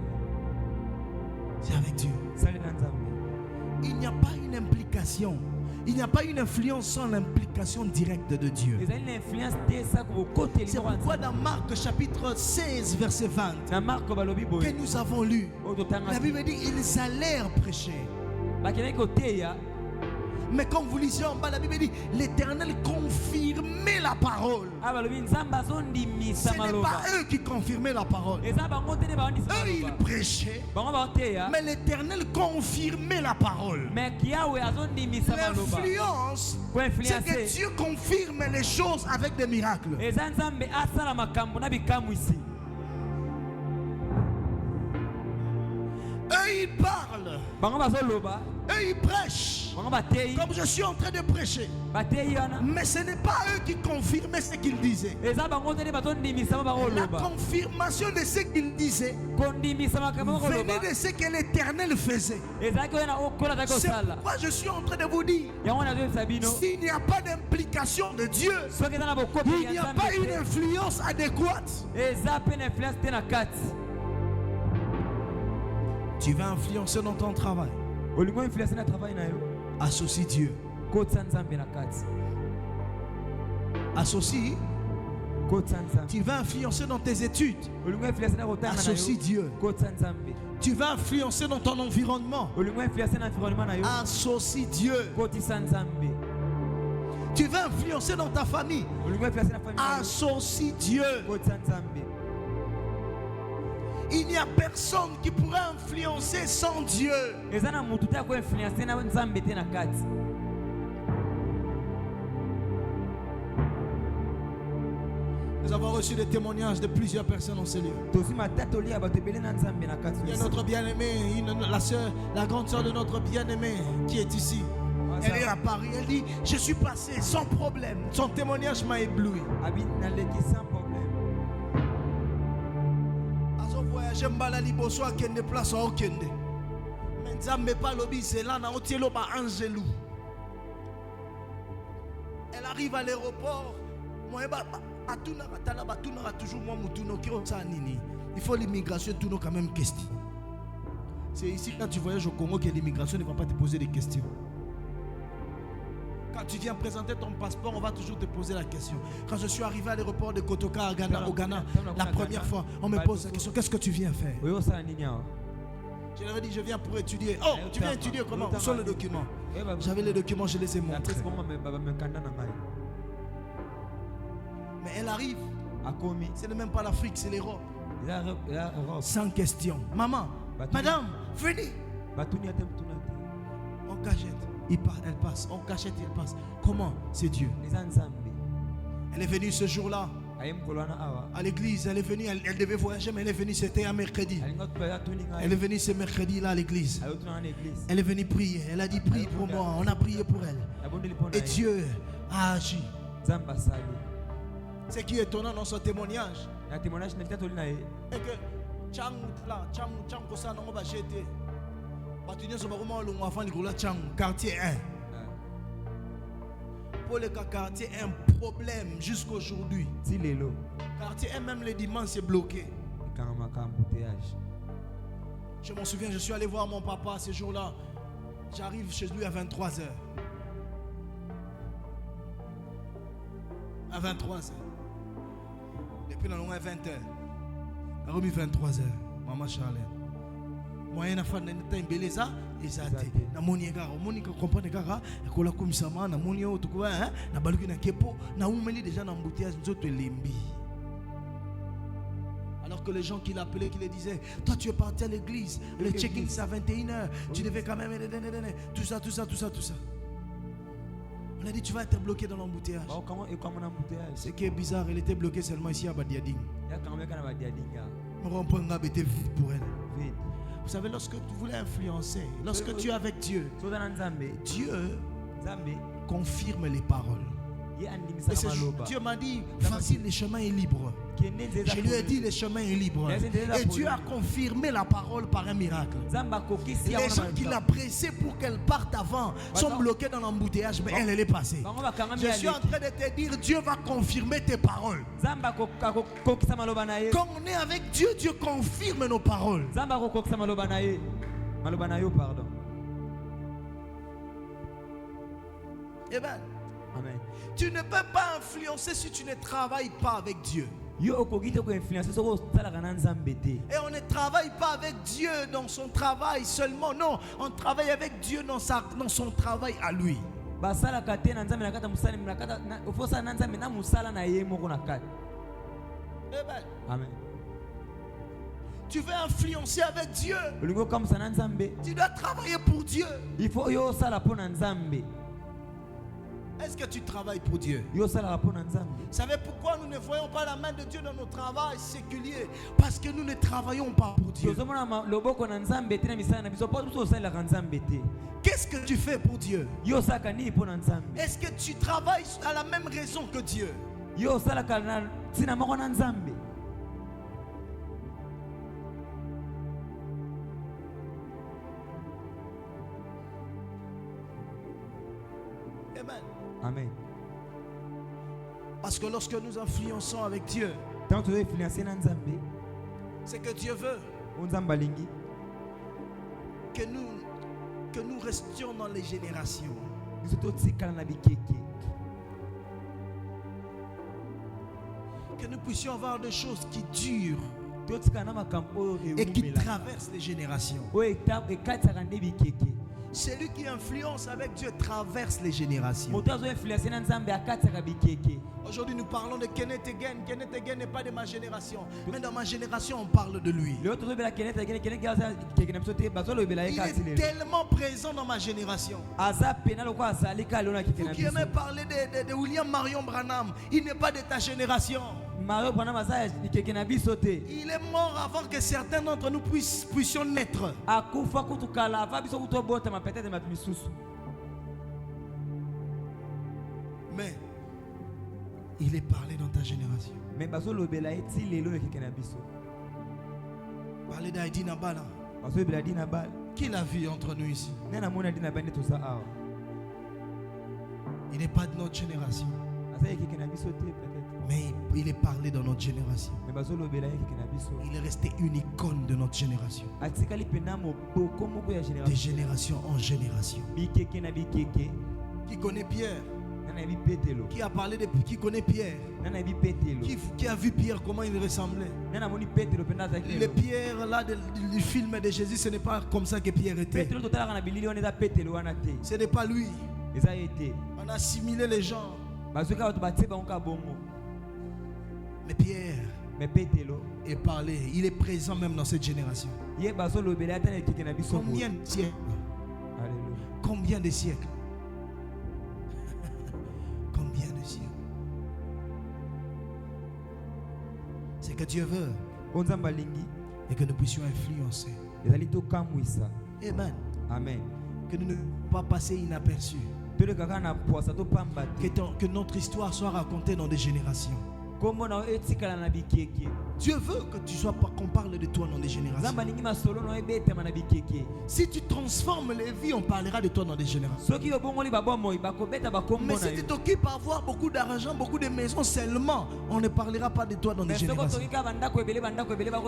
C'est avec Dieu. salela nzambe Il n'y a pas une implication. Il n'y a pas une influence sans l'implication directe de Dieu. ezali na influence te esaka bokoteli C'est moko ya pourquoi nzambe dans Marc chapitre 16 verset 20 na marko balobi que boye nous avons lu, oyo totanga la Bible dit ils allèrent prêcher. bakendaki koteya Mais comme vous lisez en bas, la Bible dit l'Éternel confirmait la parole. a balobi nzambe Ce azondimisa n'est maloba pas eux qui confirmaient la parole. eza bango te nde baondisa Eux, ils maloba prêchaient, bango baoteya mais l'Éternel confirmait la parole. me yawe azondimisa maloba L'influence, c'est que koinfluence Dieu confirme les choses avec des miracles. eza nzambe asala makambo na bikamwisi Eux, ils parlent. bango bazoloba Eux, ils prêchent. bango bateyi Comme je suis en train de prêcher. bateyi wana Mais ce n'est pas eux qui confirmaient ce qu'ils disaient. eza bango te nde bazondimisama La bakoloba confirmation de ce qu'ils disaient kondimisa makambo venait bakoloba de ce que l'Éternel faisait. ezalaki oyo na okola azalaki C'est kosala pourquoi je suis en train de vous dire, yango nazoyebisa bino s'il n'y a pas d'implication de Dieu, soki eza na bokopeli il n'y ya a pas une nzambe influence adéquate. te eza mpe na influence te na kati Tu vas influencer dans ton travail. olingo influence na travail na yo Associe Dieu. kotisa nzambe na kati Associe. kotisa nzambe Tu vas influencer dans tes études. olingo influence na kotanga na Associe yo Dieu. kotisa nzambe Tu vas influencer dans ton environnement. olingo influence na environnement na yo Associe Dieu. kotisa nzambe Tu vas influencer dans ta famille. olingo influence na famille na yo Associe Dieu. kotisa nzambe Il n'y a personne qui pourrait influencer sans Dieu. eza na motu te akoinfluence na nzambe te na kati Nous avons reçu des témoignages de plusieurs personnes en ce lieu. tozwi matata olia bato ebele na nzambe na kati Il y a notre bien-aimée, la grande soeur de notre bien-aimée qui est ici. Elle est à Paris. Elle dit, je suis passé sans problème. Son témoignage m'a ébloui. abi naleki sans problème Azo voyage mbala liboso akende place a okende. Mais nzambe pa lobi zela na otielo ba angelou. Elle arrive à l'aéroport. Moi ba atuna katala batuna toujours moi mutuno ki otsa nini. Il faut l'immigration tout quand même question. C'est ici quand tu voyages au Congo que l'immigration ne va pas te poser des questions. Quand tu viens présenter ton passeport, on va toujours te poser la question. Quand je suis arrivé à l'aéroport de Kotoka au Ghana, la première fois, on me pose la question, qu'est-ce que tu viens faire? oyo osala nini awa Je leur ai dit, je viens pour étudier. Oh, tu viens étudier comment? Où sont les documents? J'avais les documents, je les ai montrés. apesi bongo bamekanda na ngai Mais elle arrive, akomi ce n'est même pas l'Afrique, c'est l'Europe. eza Europe Sans question. Maman, madame, venez. batuni ate mutuna te On cachette, il part, elle passe. On cachette, il passe. Comment? C'est Dieu. eza nzambe Elle est venue ce jour-là aye mokolo wana awa à l'église. Elle est venue, elle devait voyager, mais elle est venue, c'était un mercredi. alingi otuna atuni ngai Elle est venue ce mercredi-là à l'église. ayotuna wana église Elle est venue prier. Elle a dit, prie pour moi. On a prié pour elle. abondeli mpo na Et ye Dieu a agi. nzambe asali Ce qui est étonnant dans son témoignage, na témoignage na vitatu oli na ye et que Tchangou là, Tchangou kosa nango ba jeté. Batu nyonso bakoma longo avant likolo Tchangou, quartier 1. Pour le quartier 1, problème jusqu'aujourd'hui. ti lelo Quartier 1, même le dimanche, c'est bloqué. ekangamaka embouteillage Je m'en souviens, je suis allé voir mon papa ce jour-là. J'arrive chez lui à 23h. À 23h. Depuis la longue 20h. A remis 23h. Maman Charlène. Moyen na fan na time beleza ezate. Na moni egara, moni ka comprendre egara, ekola komisama na moni o tukuwa hein, na baluki na kepo, na umeli déjà na embouteillage nzoto lembi. Alors que les gens qui l'appelaient, qui le disaient, toi tu es parti à l'église, le check-in c'est à 21h, tu devais quand même tout ça. On a dit tu vas être bloqué dans l'embouteillage. Ce qui est bizarre, elle était bloquée seulement ici à Badiading. On remplit un vide pour elle. Vous savez, lorsque tu voulais influencer, lorsque tu es avec Dieu, Dieu confirme les paroles. Et Dieu m'a dit, facile, le chemin est libre. Je lui ai dit, le chemin est libre. Et Dieu a confirmé la parole par un miracle. Les gens qui l'ont pressé pour qu'elle parte avant sont bloqués dans l'embouteillage, mais elle est passée. Je suis en train de te dire, Dieu va confirmer tes paroles. Quand on est avec Dieu, Dieu confirme nos paroles. Eh bien, Amen. tu ne peux pas influencer si tu ne travailles pas avec Dieu. Et on ne travaille pas avec Dieu dans son travail seulement. Non, on travaille avec Dieu dans son travail à lui. Amen. Tu veux influencer avec Dieu. Tu dois travailler pour Dieu. Est-ce que tu travailles pour Dieu? Vous savez pourquoi nous ne voyons pas la main de Dieu dans nos travails séculiers? Parce que nous ne travaillons pas pour Dieu. Qu'est-ce que tu fais pour Dieu? Est-ce que tu travailles à la même raison que Dieu? Amen. Amen. Parce que lorsque nous influençons avec Dieu, c'est que Dieu veut que nous restions dans les générations. Que nous puissions avoir des choses qui durent et qui traversent les générations. Celui qui influence avec Dieu traverse les générations. Aujourd'hui, nous parlons de Kenneth Hagin. Kenneth Hagin n'est pas de ma génération, mais dans ma génération, on parle de lui. Il est tellement présent dans ma génération. Vous qui aimez parler de William Marion Branham, il n'est pas de ta génération. Il est mort avant que certains d'entre nous puissions naître. Mais il est parlé dans ta génération. Parlez d'Aïdi Nabal. Qui l'a vu entre nous ici? Il n'est pas de notre génération, mais il est parlé dans notre génération. Il est resté une icône de notre génération. De génération en génération. Qui connaît Pierre? Qui a parlé de qui connaît Pierre? Qui a vu Pierre comment il ressemblait? Le Pierre là du film de Jésus, ce n'est pas comme ça que Pierre était. Ce n'est pas lui. On a assimilé les gens. Mais Pierre est parlé, il est présent même dans cette génération. Combien de siècles? Combien de siècles? Combien de siècles? C'est que Dieu veut et que nous puissions influencer. Amen. Amen. Que nous ne pas passer inaperçus. Que notre histoire soit racontée dans des générations. Dieu veut que tu sois qu'on parle de toi dans des générations. Si tu transformes les vies, on parlera de toi dans des générations. Mais si tu t'occupes à avoir beaucoup d'argent, beaucoup de maisons seulement, on ne parlera pas de toi dans des générations.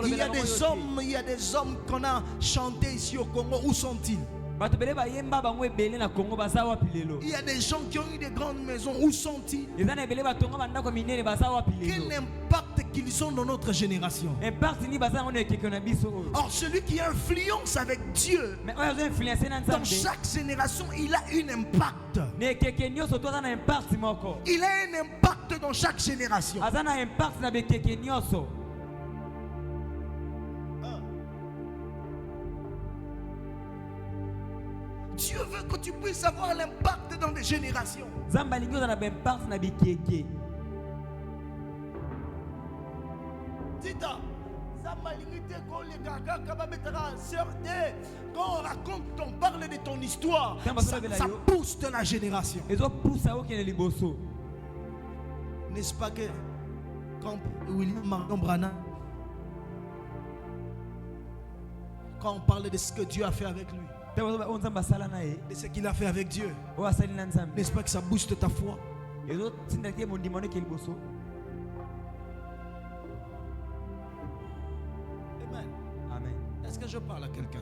Il y a des hommes qu'on a chantés ici au Congo. Où sont-ils? bato bele bayemba bango ebele na Congo baza wapi lelo. Il y a des gens qui ont eu des grandes maisons. Où sont-ils? Eza na ebele batonga bandako minene baza wapi Quel lelo. impact qu'ils ont dans notre génération? Impact ni baza ngone ekeke na biso oyo. Or, celui qui influence avec Dieu, Mais oyo azo influencer na dans Nzambe. chaque génération, il a un impact. Ne ekeke nyonso to aza na impact moko. Il a un impact dans chaque génération. Aza na impact na bekeke nyonso. Dieu veut que tu puisses avoir l'impact dans des générations. Nzambe alingi oza na impact na bekeke. Tita, quand on raconte, on parle de ton histoire, ça booste la génération. Ezo poussa okene liboso. N'est-ce pas que quand William Marion Branham, quand on parle de ce que Dieu a fait avec lui, de ce qu'il a fait avec Dieu, n'est-ce pas que ça booste ta foi? Amen. Amen. Est-ce que je parle à quelqu'un?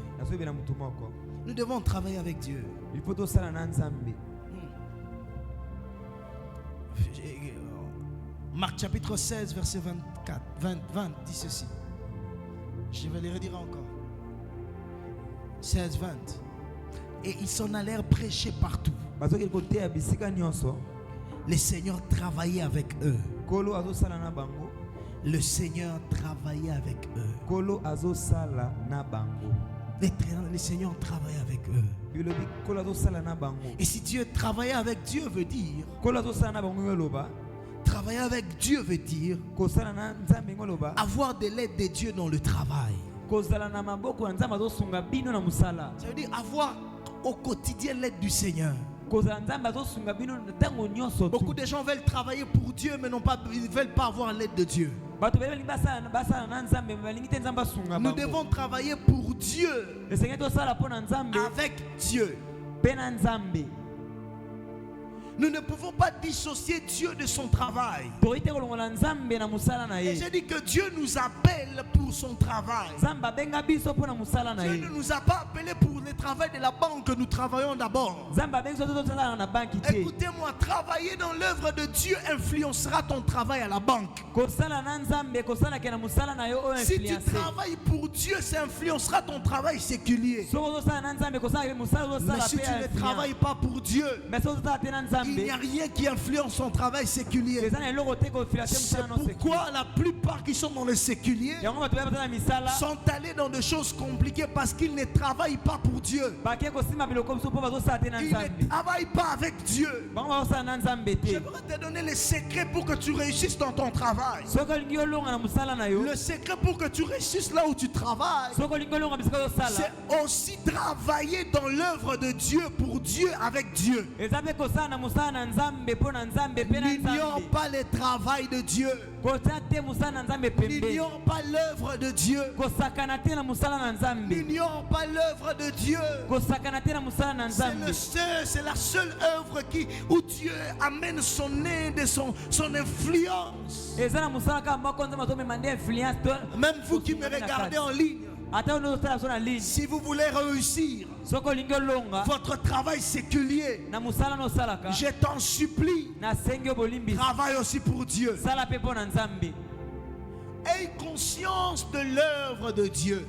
Nous devons travailler avec Dieu. Il faut tout ça dans Nzambe. Marc chapitre 16 verset 24 20 dit ceci. Je vais le redire encore. 16 20. Et ils s'en allèrent prêcher partout. Le Seigneur travaillait avec eux. Le Seigneur travaillait avec eux. Le Seigneur travaillait avec eux. Et si Dieu travaillait avec Dieu veut dire, travailler avec Dieu veut dire avoir de l'aide de Dieu dans le travail. Ça veut dire avoir au quotidien l'aide du Seigneur. Beaucoup de gens veulent travailler pour Dieu mais ne veulent pas avoir l'aide de Dieu. Nous devons travailler pour Dieu, avec Dieu. Nous ne pouvons pas dissocier Dieu de son travail. Et j'ai dit que Dieu nous appelle pour son travail. Dieu ne nous a pas appelés pour le travail de la banque, nous travaillons d'abord. Écoutez-moi, travailler dans l'œuvre de Dieu influencera ton travail à la banque. Si tu travailles pour Dieu, ça influencera ton travail séculier. Mais si tu ne travailles pas pour Dieu, il n'y a rien qui influence son travail séculier. C'est pourquoi la plupart qui sont dans le séculier sont allés dans des choses compliquées parce qu'ils ne travaillent pas pour Dieu. Ils ne travaillent pas avec Dieu. J'aimerais te donner les secrets pour que tu réussisses dans ton travail. Le secret pour que tu réussisses là où tu travailles, c'est aussi travailler dans l'œuvre de Dieu pour Dieu avec Dieu. N'ignore pas le travail de Dieu. N'ignore pas l'œuvre de Dieu. N'ignore pas l'œuvre de Dieu. C'est la seule œuvre où Dieu amène son aide et son influence. Même vous qui me regardez en ligne, si vous voulez réussir votre travail séculier, je t'en supplie, travaille aussi pour Dieu. Aie conscience de l'œuvre de Dieu.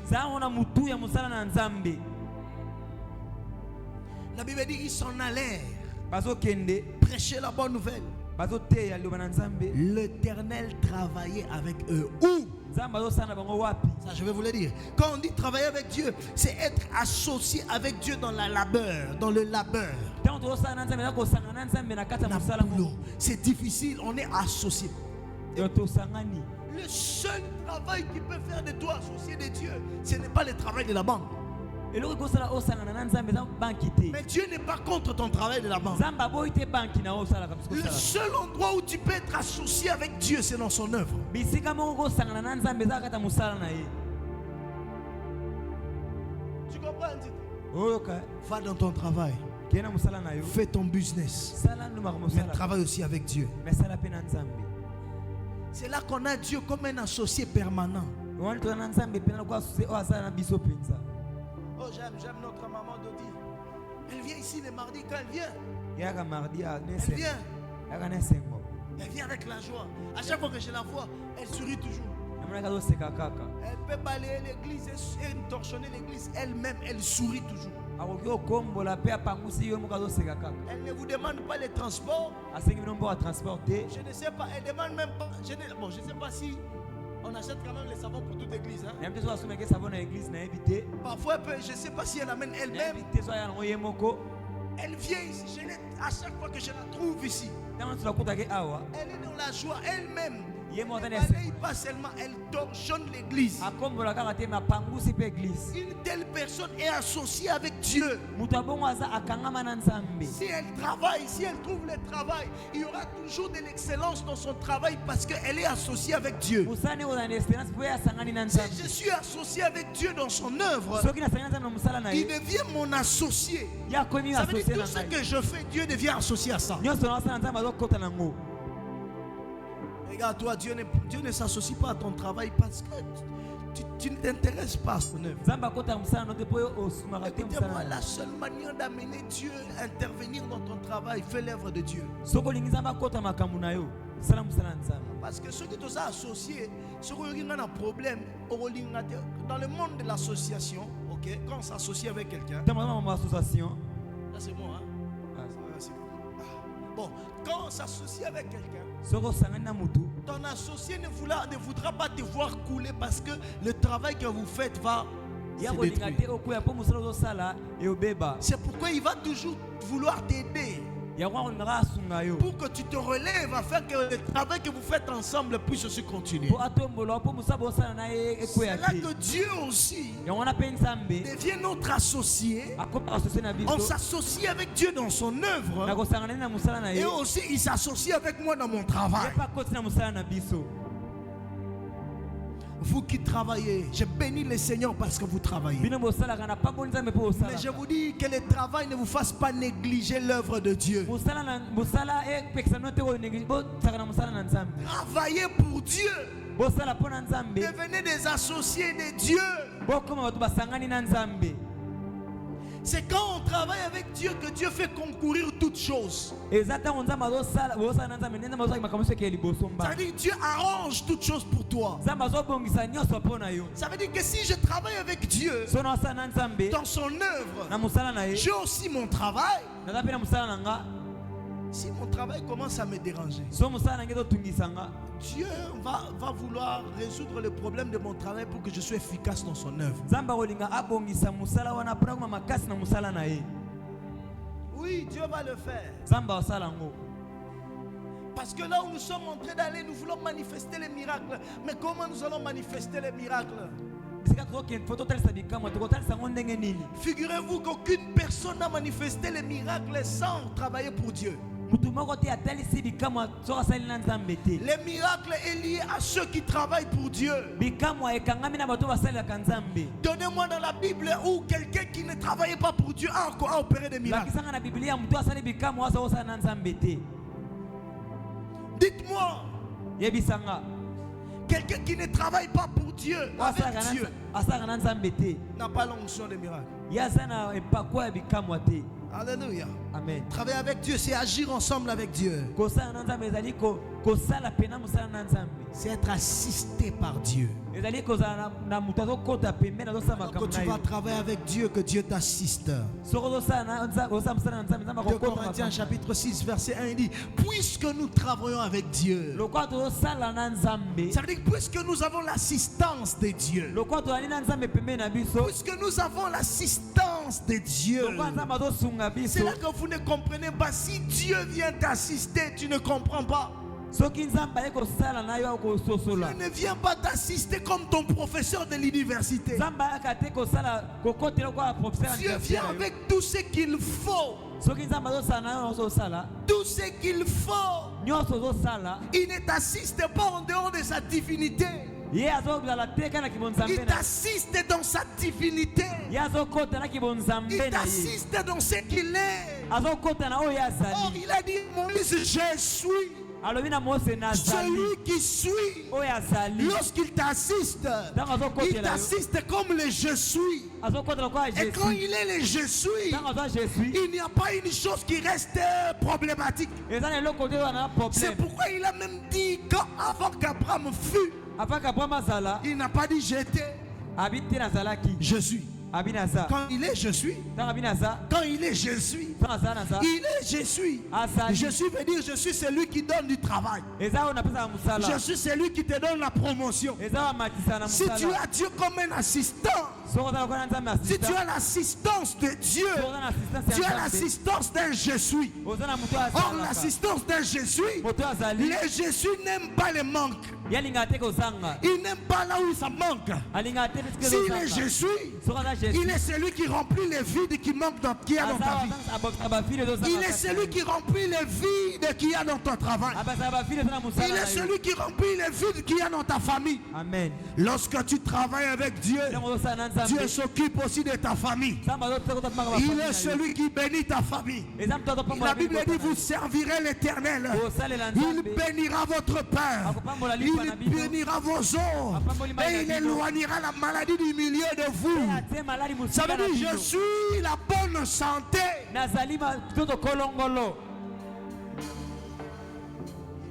La Bible dit qu'ils s'en allèrent prêcher la bonne nouvelle. L'Éternel travaillait avec eux. Où? Ça, je vais vous le dire. Quand on dit travailler avec Dieu, c'est être associé avec Dieu dans la labeur, dans le labeur. C'est difficile, on est associé. Le seul travail qui peut faire de toi associé de Dieu, ce n'est pas le travail de la banque. Mais Dieu n'est pas contre ton travail de la banque. Le seul endroit où tu peux être associé avec Dieu, c'est dans son œuvre. Tu comprends? Va dans ton travail. Fais ton business. Mais travaille aussi avec Dieu. C'est là qu'on a Dieu comme un associé permanent. Oh, j'aime notre maman Dodi. Elle vient ici le mardi quand elle vient. yaka mardi ya Elle nesengo vient. yaka nesengo Elle vient avec la joie. À chaque fois que je la vois, elle sourit toujours. namonaka azoseka kaka Elle peut balayer l'église et torchonner l'église. Elle-même, elle sourit toujours. akoki okombola mpe apangusi yo moko azoseka kaka Elle ne vous demande pas les transports. asengi bino mpo atransporte Je ne sais pas. Elle demande même pas. Je ne sais pas si on achète quand même les savons pour toute l'église. Hein. nayebi te so asomaki esavo na eglise nayebi te Parfois, je ne sais pas si elle amène elle-même. nayebi te so aya nango ye moko Elle vient ici. À chaque fois que je la trouve ici, ntango tolakutaki awa elle est dans la joie elle-même. ye moko Elle atani ne balaye pas seulement, elle torchonne l'église. akombola kaka te me apangusi mpe eglise Une telle personne est associée avec Dieu. moto abongo aza akangama na nzambe Si elle travaille, si elle trouve le travail, il y aura toujours de l'excellence dans son travail parce qu'elle est associée avec Dieu. mosala ndenge ozala na espérance mpo ye asangani na Si nzambe je suis associé avec Dieu dans son œuvre, soki nasangani na nzambe na mosala na il ye devient mon associé. ye akomi Ça veut dire asocie tout na ce ngai que je fais, Dieu devient associé à ça. nyonso na osala nzambe azokota nango Regarde, toi, Dieu ne s'associe pas à ton travail parce que tu ne t'intéresses pas à son œuvre. nzambe akota mosala no te mpo yo osumaka te mosala Écoutez-moi, na la ye seule manière d'amener Dieu à intervenir dans ton travail, fais l'œuvre de Dieu. soki olingi nzambe akota makambo na yo sala mosala na nzambe Parce que ceux qui sont associés, ceux qui ont un problème, dans le monde de l'association, ok, quand on s'associe avec quelqu'un, ntango aza mambo association là c'est moi, hein? Ah, c'est bon. Bon, quand on s'associe avec quelqu'un, soki osangani na motu ton associé ne voudra pas te voir couler parce que le travail que vous faites va ya se kolinga te détruire. okoya mpo mosala ozosala eobeba C'est pourquoi il va toujours vouloir t'aider yango akolingaka asunga yo pour que tu te relèves afin que le travail que vous faites ensemble puisse se continuer. mpo atombola mpo mosala bosala na ye C'est ekwea là te que Dieu aussi yango wana mpe nzambe devient notre associé. akomi asocie na On biso s'associe avec Dieu dans son na œuvre kosangana na mosala na ye et aussi il s'associe avec moi dans mon ye travail. mpe akoti na mosala na biso Vous qui travaillez, je bénis le Seigneur parce que vous travaillez. bino bosalaka na pamboli nzambe mpo Mais je bosalaka vous dis que le travail ne vous fasse pas négliger l'œuvre de Dieu. mosala epekisa bino te bosaka na mosala na nzambe Travaillez pour Dieu. bosala mpo na nzambe Devenez des associés de Dieu. bokoma bato basangani na nzambe C'est quand on travaille avec Dieu que Dieu fait concourir toutes choses. eza ntango nzambe bosala na nzambe nde nzambe azwaki makambo nyonso ekeye liboso Ça mba veut dire que Dieu arrange toutes choses pour toi. nzambe azobongisa nyonso mpo na yo Ça veut dire que si je travaille avec Dieu so na osala na nzambe dans son œuvre, na mosala na ye j'ai aussi mon travail. naza mpe na mosala na nga Si mon travail commence à me déranger, so mosala na ngai ezotungisa nga Dieu va vouloir résoudre le problème de mon travail pour que je sois efficace dans son œuvre. nzambe akolinga abongisa mosala wana mpona koma makasi na mosala na ye Oui, Dieu va le faire. nzambe asala yango Parce que là où nous sommes en train d'aller, nous voulons manifester les miracles. Mais comment nous allons manifester les miracles? bisika tozokende fo totalisa bikamwa tokotalisa yango ndenge nini Figurez-vous qu'aucune personne n'a manifesté les miracles sans travailler pour Dieu. mutu moko te atalisi bikamwa soki asali na nzambe te Les miracles est lié à ceux qui travaillent pour Dieu. bikamwa ekangami na bato basalelaka nzambe Donnez-moi dans la Bible où quelqu'un qui ne travaillait pas pour Dieu a opéré des miracles. lakisanga na biblia mutu asali bikamwa aza kosala na nzambe te Dites-moi, yebisanga quelqu'un qui ne travaille pas pour Dieu, avec Dieu, asalaka na nzambe te n'a pas l'onction des miracles. ye aza na empakwa ya bikamwa te Alléluia. amen Travailler avec Dieu, c'est agir ensemble avec Dieu. kosala na nzambe ezali kosala pena mosala na nzambe C'est être assisté par Dieu. ezali kozala na moto azokota pembeni azosala Quand makambo tu na vas ye travailler avec Dieu, que Dieu t'assiste. soki ozosala mosala na nzambe nzambe 2 akokota Corinthiens makambo chapitre 6 verset 1 il dit, puisque nous travaillons avec Dieu, lokola tozosala na nzambe ça veut dire que puisque nous avons l'assistance de Dieu, lokola tozali na nzambe pembeni na biso puisque nous avons l'assistance de Dieu, lokola nzambe azosunga c'est biso là que vous ne comprenez pas. Si Dieu vient t'assister, tu ne comprends pas. soki nzambe aye kosala na yo akososola Dieu ne vient pas t'assister comme ton professeur de l'université. nzambe ayaka te kosala kokotela lokola professeur Dieu vient avec tout ce qu'il faut. soki nzambe azosala na yo ozosala Tout ce qu'il faut. nyonso ozosala Il ne t'assiste pas en dehors de sa divinité. ye azozala te kaka na kibonzambe Il na ye t'assiste dans sa divinité. ye azokota na kibonzambe Il na ye t'assiste dans ce qu'il est. azokota na oyo Or, azali il a dit, Moïse, je suis. alobi na Mose nazali Celui qui suit, oyo azali lorsqu'il t'assiste, il t'assiste comme le je suis. azokotela kwa Et quand Jésus il est le je suis, ntango aza Jésus il n'y a pas une chose qui reste problématique. eza na eloko te wana C'est problème pourquoi il a même dit avant qu'Abraham fût, avant qu'Abraham azala il n'a pas dit j'étais, abi te nazalaki je suis. abi naza Quand il est je suis, ntango abi naza quand il est je suis, ntango azala naza il est je suis. azali Je suis veut dire je suis celui qui donne du travail. eza oyo napesaka mosala Je suis celui qui te donne la promotion. eza oyo amatisa na Si tu mosala as Dieu comme un assistant, soki ozala kona nzambe si tu assistant as l'assistance de Dieu, soki oza na assistance tu ya as nzambe l'assistance d'un je suis. oza na moto oyo Or, azalaka l'assistance d'un je suis, moto oyo azali les je suis n'aiment pas les manques. yalingaka te kozanga Ils n'aiment pas là où ça manque. alingaka te pesike S'il est ozanga je suis, soki aza il Jésus est celui qui remplit les vides qui manquent qu'il y a dans ta vie. abakisaka bafile ezozanga Il est celui qui remplit les vides qu'il y a dans ton travail. abakisaka bafile eza na mosala Il est na yo celui qui remplit les vides qu'il y a dans ta famille. amen Lorsque tu travailles avec Dieu, ntango ozosala na Dieu nzambe s'occupe aussi de ta famille. nzambe azoteka Il est celui qui bénit ta famille. eza moto azopambola La Bible dit vous servirez l'Éternel. kosalela Il nzambe bénira votre pain. akopambola lipa na Il bino bénira vos os. Et il éloignera la maladie du milieu de vous. atie maladi Ça mosika veut na dire je bino suis la bonne santé. nazali toto kolongolo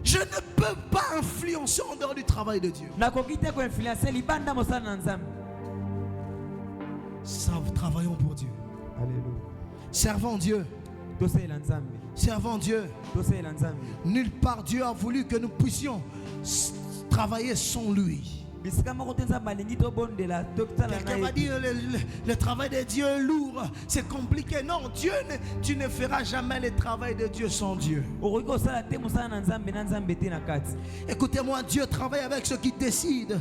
Je ne peux pas influencer en dehors du travail de Dieu. nakoki te koinfluence libanda mosala na nzambe Travaillons pour Dieu. Alléluia. Servons Dieu. tosalela nzambe Servons Dieu. tosalela nzambe Nulle part Dieu a voulu que nous puissions travailler sans lui. bisika moko te nzambe alingi tobondela tokitala Quelqu'un na va ye dire le travail de Dieu est lourd, c'est compliqué. Non, tu ne feras jamais le travail de Dieu sans Dieu. okoki kosala te mosala na nzambe te na kati Écoutez-moi, Dieu travaille avec ceux qui décident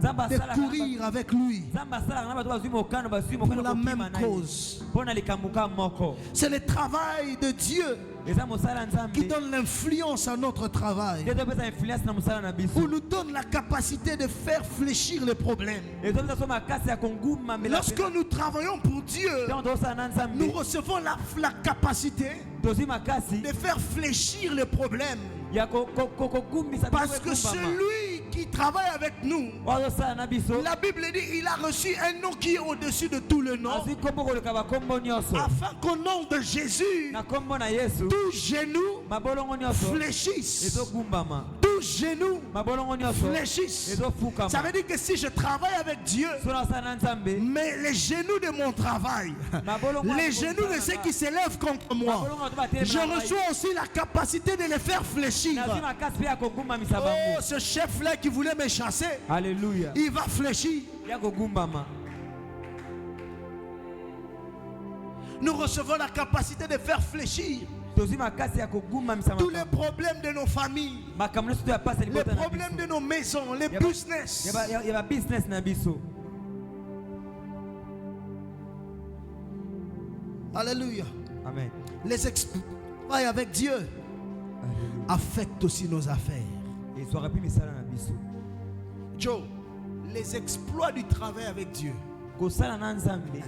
nzambe de asalaka courir avec lui nzambe asalaka na bato bazwi mokano bazwi pour mokano la kokima même na ye cause. mpo na likamuka moko C'est le travail de Dieu eza mosala nzambe qui donne l'influence à notre travail, nde topesa influence na mosala na biso pour nous donne la capacité de faire fléchir les problèmes. ezopesa so makasi ya kongumamela Lorsque nous travaillons pour Dieu, ntango tosala na nzambe nous recevons la capacité tozwi makasi de faire fléchir les problèmes. ya kogumbisa Parce que celui qui travaille avec nous, ozosala na biso la Bible dit il a reçu un nom qui est au-dessus de tout le nom, azwi nkombo koleka bakombo nyonso afin qu'au nom de Jésus, na nkombo na yesu tout genou mabolongo nyonso fléchisse. ezogumbama Tout genou mabolongo nyonso fléchisse. ezofukama Ça veut dire que si je travaille avec Dieu, so nasala na nzambe mais les genoux de mon travail, les genoux de ceux qui s'élèvent contre moi, mabolongo bato batelema je na ngai. reçois aussi la capacité de les faire fléchir. nazwi makasi mpe ya kogumbamisa Oh, bango ce chef-là qui voulait me chasser, alleluya il va fléchir. ya kogumbama Nous recevons la capacité de faire fléchir tozwi makasi ya kogumbamisa tous les problèmes de nos familles, makambo nyonso to ya pasi les libota na problèmes de biso nos maisons, les Ya ba- business. ya babusiness na biso Alléluia. amen Les exploits avec Dieu affectent aussi nos affaires. ezwaka mpe misala na biso Joe, les exploits du travail avec Dieu. kosala na nzambe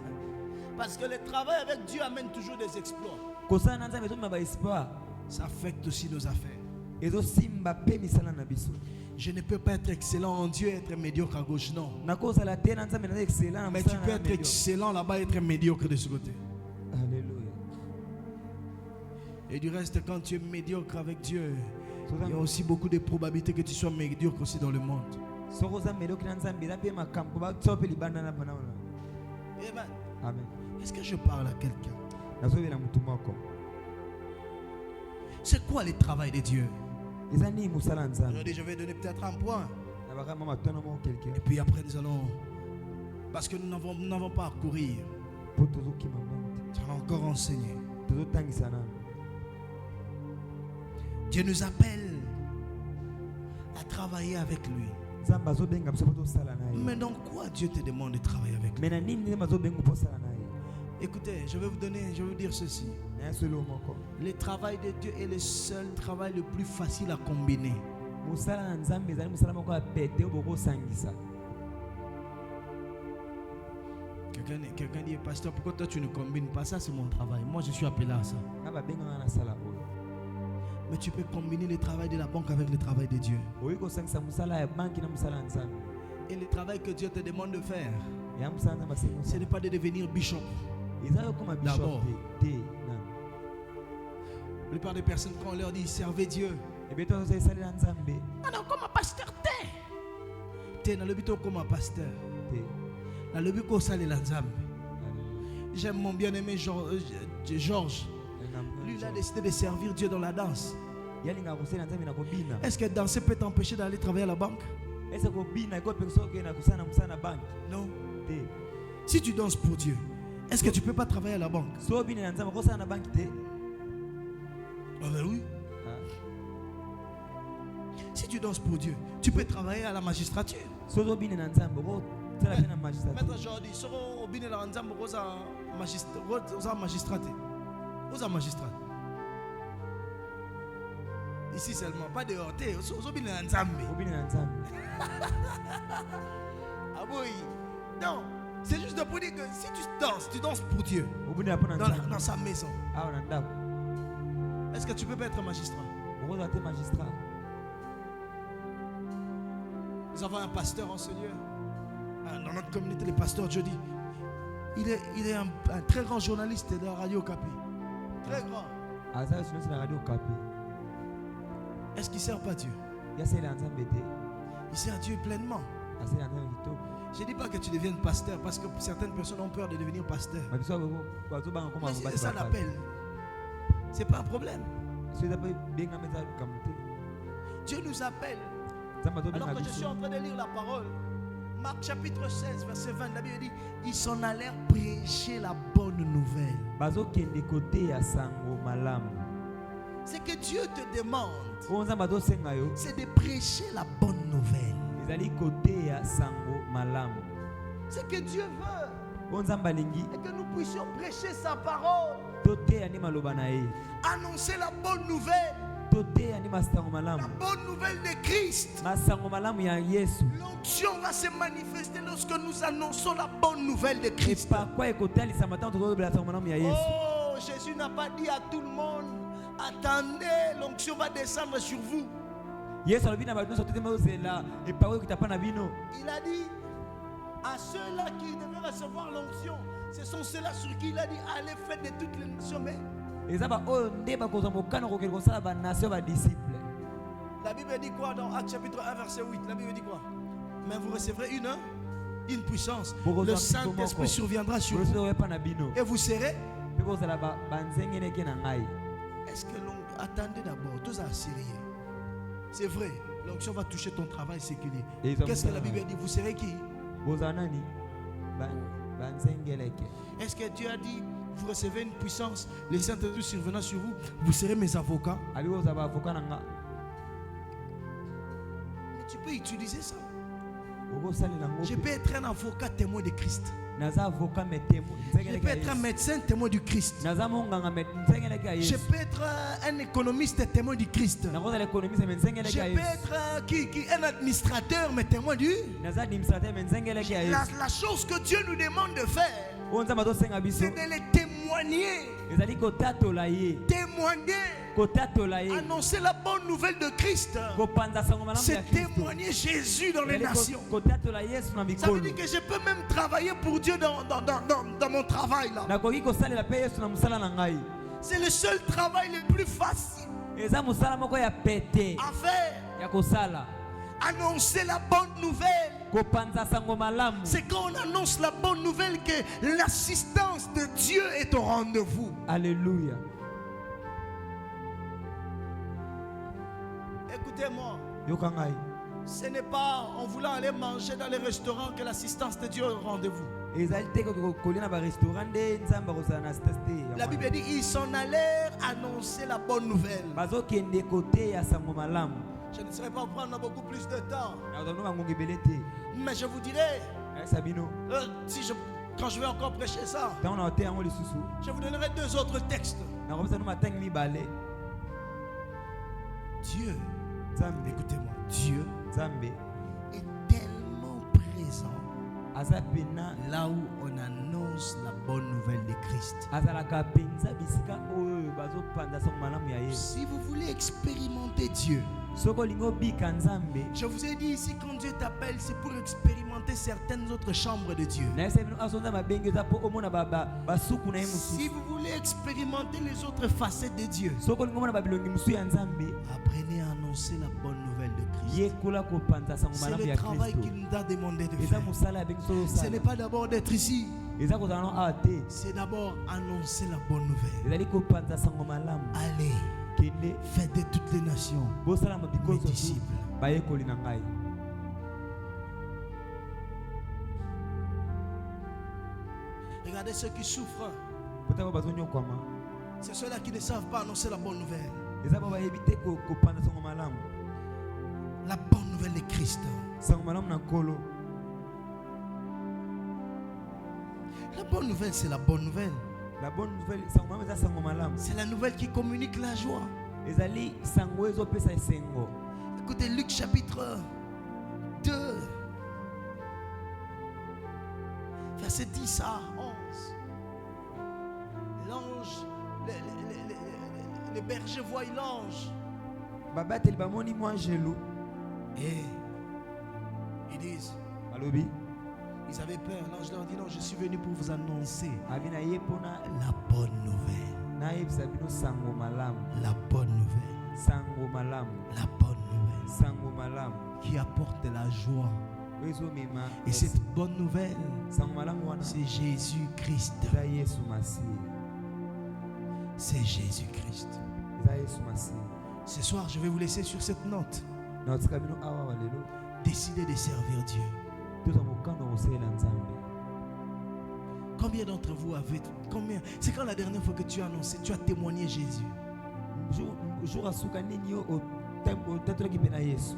Parce que le travail avec Dieu amène toujours des exploits. kosala na nzambe ezomema baespoir Ça affecte aussi nos affaires. ezosimba mpe misala na biso Je ne peux pas être excellent en Dieu et être médiocre à gauche, non. nakozala te na nzambe naza excellent na Mais tu mosala peux na être médiocre. excellent là-bas et être médiocre de ce côté. Alléluia. Et du reste, quand tu es médiocre avec Dieu, Soza- il y a aussi beaucoup de probabilités que tu sois médiocre aussi dans le monde. soki oza médiocre na nzambe eza mpe makambo batia mpe libanda na bana wana Amen. amen Est-ce que je parle à quelqu'un? nazobela motu moko C'est quoi le travail de Dieu? eza nini mosala ya nzambe Aujourd'hui, je vais donner peut-être un point. na bakama matono moko quelqu'un Et puis après, nous allons... Parce que nous n'avons pas à courir. mpo tozokima nano Tu allons encore enseigner. te tozotangisa nano Dieu nous appelle à travailler avec lui. nzambe azobenga biso mpo tosala na ye Mais dans quoi Dieu te demande de travailler avec lui? me na nini nzambe azobenga mpo osala na ye Écoutez, je vais vous dire ceci. na ye solo moko Le travail de Dieu est le seul travail le plus facile à combiner. mosala na nzambe ezali mosala moko ya pete oyo bokosangisa Quelqu'un dit, pasteur, pourquoi toi tu ne combines pas? Ça, c'est mon travail. Moi, je suis appelé à ça. nga babenganga nasala oyo Mais tu peux combiner le travail de la banque avec le travail de Dieu. oyi kosangisa mosala ya banki na mosala ya nzambe Et le travail que Dieu te demande de faire, ya mosala nzambe asengi ce mosala n'est pas de devenir bishop. eza yokoma bishop D'abord. te nani La plupart des personnes, quand on leur dit servez Dieu, ebe tozo esalela nzambe ah non, comme un pasteur, t'es dans le but comme un pasteur. te Dans le but qu'on s'allait dans Nzambe. J'aime mon bien-aimé Georges. Lui, il a décidé de servir Dieu dans la danse. yalingaka kosala nzambe na kobina Est-ce que danser peut t'empêcher d'aller travailler à la banque? ese kobina ekopekisa okende kosala na mosala na banki Non. te Si tu danses pour Dieu, est-ce que tu peux pas travailler à la banque? so obina na nzambe okosala na banki te Ah ben oui. Ah. Si tu danses pour Dieu, tu peux travailler à la magistrature. so ozobina na nzambe okosala mpe na magistrature Maître Jordi, si on bine dans Nzambe, on a magistrat. On a magistrat. Ici seulement, pas dehors. On bine dans Nzambe. obina na nzambe Ah oui. Non, c'est juste pour dire que si tu danses pour Dieu obinela mpo na nzambe dans sa maison. awa na ndako Est-ce que tu peux pas être magistrat? okozala te magistrat Nous avons un pasteur en ce lieu. Dans notre communauté, le pasteur Jody. Il est un très grand journaliste de la radio Capi. Très grand. azala sinosi na radio okapi Est-ce qu'il ne sert pas Dieu? yasalela nzambe te Il sert Dieu pleinement. asalela nzambe kitoko Je ne dis pas que tu deviennes pasteur parce que certaines personnes ont peur de devenir pasteur. babiso bazobanga koma Mais c'est ça l'appel. Ce n'est pas un problème. so eza mpe bengama eza likambo te Dieu nous appelle. nzambe Alors azobenga que je suis biso en train de lire la parole, Marc chapitre 16, verset 20, la Bible dit, ils s'en allèrent prêcher la bonne nouvelle. bazokende koteya sango malamu Ce que Dieu te demande, oyo nzambe azosenga yo c'est de prêcher la bonne nouvelle. ezali koteya sango malamu Ce que Dieu veut, oyo nzambe alingi et que nous puissions prêcher sa parole, toteya nde maloba na ye annoncer la bonne nouvelle, toteya nde masango la malamu bonne nouvelle de Christ. masango malamu ya yesu L'onction va se manifester lorsque nous annonçons la bonne nouvelle de Christ. epakwa ekotalisama ntango tozolobela sango malamu ya yesu Oh, Jésus n'a pas dit à tout le monde, attendez, l'onction va descendre sur vous. yesu alobi na bato nyonso tete bazozela epakwa ekita mpa na bino Il a dit à ceux-là qui devaient recevoir l'onction, ce sont ceux-là sur qui il a dit, allez faire de toutes les nations. Mais eza baoyo nde bakozwa mokano kokende kosala banation badisiple la Bible dit quoi dans Actes chapitre 1 verset 8? La Bible dit quoi? Mais vous recevrez une puissance. Le Saint-Esprit surviendra sur vous epa na bino et vous serez. mpe bozala banzengeneke na ngai Est-ce que l'onction, attendez d'abord, tous à sérieux. C'est vrai, l'onction va toucher ton travail séculier. Et ils ont Qu'est-ce que ça, la Bible ouais. dit? Vous serez qui? bozala nani banzengeleke Est-ce que Dieu a dit, vous recevez une puissance, le Saint-Esprit survenant sur vous, vous serez mes avocats? abi bozala baavoka na nga Mais tu peux utiliser ça. okosalela ngo Je peux être un avocat témoin de Christ. naza avoka metemo Je nzengeleke peux ya être un yesu médecin témoin du Christ. naza monganga nzengeleke ya Je yesu peux être un économiste témoin du Christ. nakozala économiste me nzengeleke Je ya peux yesu être un administrateur mais témoin du. naza administrateur me nzengeleke ya yesu La chose que Dieu nous demande de faire, oyo nzambe azosenga biso c'est de les témoigner. ezali kotatola ye Témoigner. kotatola ye Annoncer la bonne nouvelle de Christ. kopanza sango malamu ya C'est kristo témoigner Jésus dans les nations. kotatola yesu na Ça veut mikolo dire que je peux même travailler pour Dieu dans mon travail là. nakoki kosalela mpe yesu na mosala na ngai C'est le seul travail le plus facile eza mosala moko ya pete à faire. ya kosala Annoncer la bonne nouvelle. kopanza sango malamu C'est quand on annonce la bonne nouvelle que l'assistance de Dieu est au rendez-vous. alleluya Écoutez-moi, yoka ngai ce n'est pas en voulant aller manger dans les restaurants que l'assistance de Dieu est au rendez-vous. ezali te kolia na barestaurant nde nzambe akozala na stas te ya La Bible dit ils s'en allèrent annoncer la bonne nouvelle. bazokende koteya sango malamu Je ne saurais pas prendre beaucoup plus de temps, nakozala no bangongo ebele te mais je vous dirai, ayesa bino quand je vais encore prêcher ça, ntango na oteya yango lisusu je vous donnerai 2 autres textes. nakobisa no matangi mibale Dieu, nzambe écoutez-moi, Dieu nzambe est tellement présent aza pena là où on annonce la bonne nouvelle de Christ. azalaka penza bisika oyo bazopanda sango malamu ya Yesu. Si vous voulez expérimenter Dieu, Soko olingi obika Nzambe je vous ai dit ici, quand Dieu t'appelle, c'est pour expérimenter certaines autres chambres de Dieu. nayesa bino azonza mabengi eza mpo omona basuku na ye Si mosusu. vous voulez expérimenter les autres facettes de Dieu, Soko olingi omona babilongi mosusu ya Nzambe apprenez à annoncer la bonne nouvelle de Christ. yekola kopanza sango C'est malamu le ya travail Kristo. qu'il nous a demandé de Eza faire. mosala ya bengi solo Ce n'est osala. pas d'abord d'être ici, Eza kozala no awa te. c'est d'abord annoncer la bonne nouvelle. Ezali kopanza sango malamu. Allez, Kende faites de toutes les nations bosala mabikoso mes tu disciples. bayekoli na ngai. Regardez ceux qui souffrent. Potako bazonyokwama. C'est ceux-là qui ne savent pas annoncer la bonne nouvelle. Eza po bayebi te kopanza sango malamu. La bonne nouvelle de Christ. Sango malamu na nkolo. La bonne nouvelle, c'est la bonne nouvelle. La bonne nouvelle, sango malamu eza sango malamu. C'est la nouvelle qui communique la joie. Ezali sango ezopesa esengo. Écoutez Luc chapitre 2, verset 10 à 11. L'ange, les bergers voient l'ange. Babateli bamoni mwa ngelu. Et ils disent, Balobi. ils avaient peur. L'ange leur dit, non, je suis venu pour vous annoncer Abina ye pona la bonne nouvelle. nayebisa bino sango malamu. La bonne nouvelle. Sango malamu. La bonne nouvelle. Sango malamu. Qui apporte la joie. Ezomema. Et cette bonne nouvelle, Sango malamu wana. c'est Jésus-Christ. Eza Yesu Masihi. C'est Jésus-Christ. Eza Yesu Masihi. Ce soir, je vais vous laisser sur cette note. Na otika bino awa walelo. Décidez de servir Dieu. Toza mokanda kosalela Nzambe. Combien d'entre vous avez... Combien? C'est quand la dernière fois que tu as annoncé, tu as témoigné Jésus? Jour asuka nini yo otatolaki mpe na Yesu.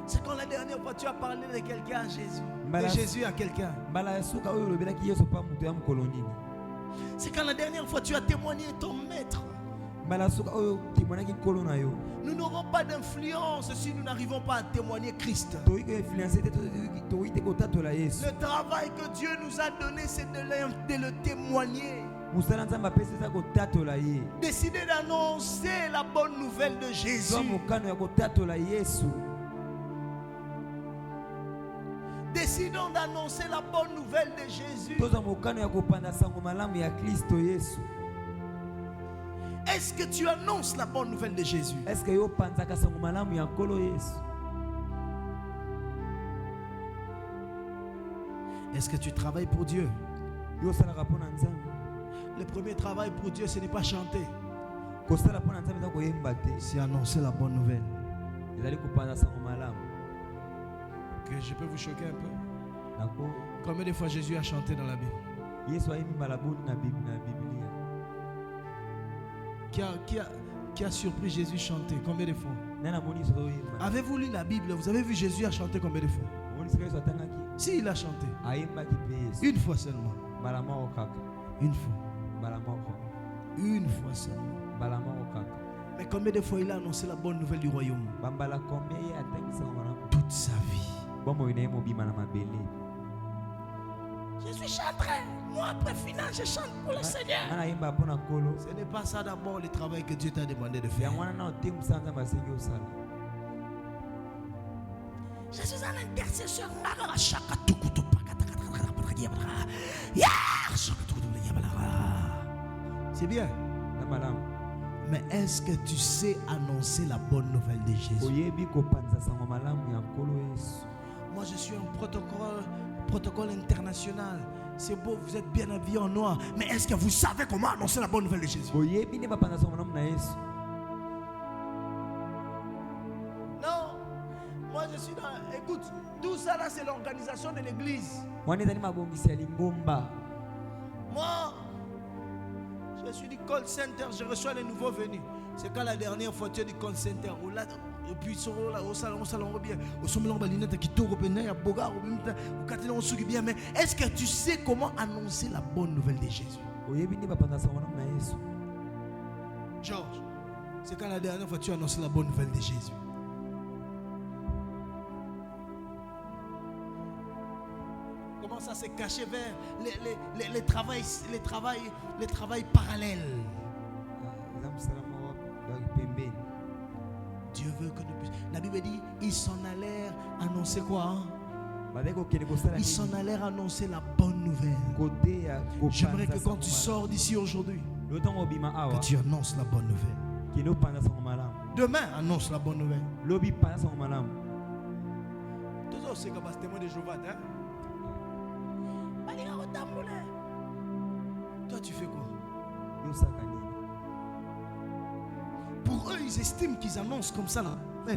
C'est quand la dernière fois tu as parlé de quelqu'un à Jésus? Mbala- De Jésus à quelqu'un? Mbala ya suka oyo olobelaki Yesu mpa moto ya mokolo nini. C'est quand la dernière fois tu as témoigné ton maître? Mbala ya suka oyo otémoignaki nkolo na yo. Nous n'aurons pas d'influence si nous n'arrivons pas à témoigner Christ. Toyi koinfluence te toyi te kotatola Yesu. Le travail que Dieu nous a donné, c'est de le témoigner. mosala Nzambe apesi eza kotatola ye. Décidez d'annoncer la bonne nouvelle de Jésus. Zwa mokano ya kotatola Yesu. Décidons d'annoncer la bonne nouvelle de Jésus. Tozwa mokano ya kopanda sango malamu ya Kristo Yesu. Est-ce que tu annonces la bonne nouvelle de Jésus? Est-ce que yo panzaka sango malamu ya nkolo Yesu? Est-ce que tu travailles pour Dieu? Yo salaka mpona Nzambe. Le premier travail pour Dieu, ce n'est pas chanter, Kosala mpona Nzambe eza koyemba te. c'est annoncer la bonne nouvelle. Ezali kopanda sango malamu. Que je peux vous choquer un peu? D'accord? Combien de fois Jésus a chanté dans la Bible? Yesu ayembi mbala boni na Biblia. Qui a surpris Jésus chanter? Combien de fois? Nani amoni Yesu azoyemba? Avez-vous lu la Bible? Vous avez vu Jésus a chanté combien de fois? Omoni sika Yesu atangaki? Si, il a chanté. Ayembaki mpe Yesu. Une fois seulement. Mbala moko kaka. Une fois. Mbala moko. Une fois seulement. Mbala moko kaka. Mais combien de fois il a annoncé la bonne nouvelle du royaume? Bambala combien ye atangisa malamu? Toute sa vie. Bomoi na ye mobima na mabele. Je suis chanteur. Moi, après finance, je chante pour le Seigneur. Ngana yemba mpona nkolo. Ce n'est pas ça d'abord le travail que Dieu t'a demandé de faire. Yango wana na otemisa Nzambe asengi osala. Je suis un intercesseur. C'est bien. Na malamu. Mais est-ce que tu sais annoncer la bonne nouvelle de Jésus? Oyebi kopanza sango malamu ya nkolo Yesu. Moi, je suis un protocole international. C'est beau, vous êtes bien habillés en noir. Mais est-ce que vous savez comment annoncer la bonne nouvelle de Jésus? Oyebi ne bapanza sango malamu na Yesu. Non. Moi, je suis dans... Écoute, tout ça là, c'est l'organisation de l'église. Wana ezali mabongisi ya lingomba. Moi, je suis du call center, je reçois les nouveaux venus. C'est quand la dernière fois tu es du call center. Et puis, au salon bien. Au sommet, on va qui tourne au bénin, il y a Boga, au bien. Mais est-ce que tu sais comment annoncer la bonne nouvelle de Jésus? Oyebi ne bapanza sango malamu na Yesu. Georges, c'est quand la dernière fois tu as annoncé la bonne nouvelle de Jésus? se cacher vers les travails parallèles. Dieu veut que nous puissions. La Bible dit, ils s'en allèrent annoncer quoi, hein? Ils s'en allèrent annoncer la bonne nouvelle. J'aimerais que quand tu sors d'ici aujourd'hui, que tu annonces la bonne nouvelle. Demain, annonce la bonne nouvelle. Toujours, c'est comme ce témoin de Jéhovah, hein? Toi, tu fais quoi? Pour eux, ils estiment qu'ils annoncent comme ça là. Ils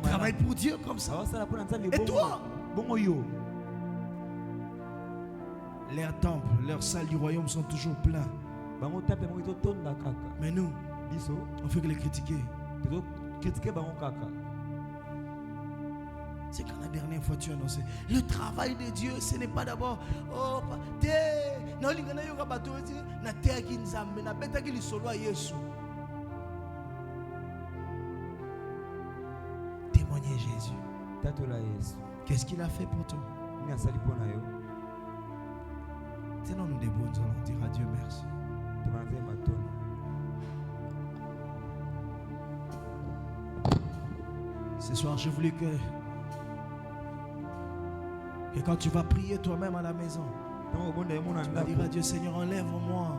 travaillent pour Dieu comme ça. Et toi? Leurs temples, leurs salles du royaume sont toujours pleins. Mais nous, on fait que les critiquer. C'est quand la dernière fois tu as annoncé le travail de Dieu, ce n'est pas d'abord témoigner Jésus. Qu'est-ce qu'il a fait pour toi? Tenons-nous debout, nous allons dire à Dieu merci. Ce soir, j'ai voulu que quand tu vas prier toi-même à la maison, tu vas dire à Dieu, Seigneur, enlève en moi.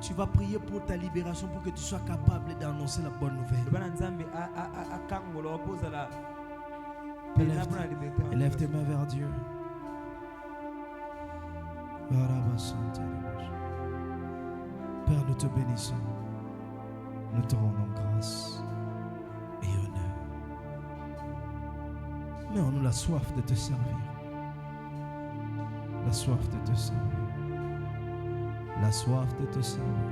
Tu vas prier pour ta libération, pour que tu sois capable d'annoncer la bonne nouvelle. Élève tes mains vers Dieu. Père, nous te bénissons. Nous te rendons grâce et honneur. Mais on a la soif de te servir. La soif de te servir. La soif de te servir.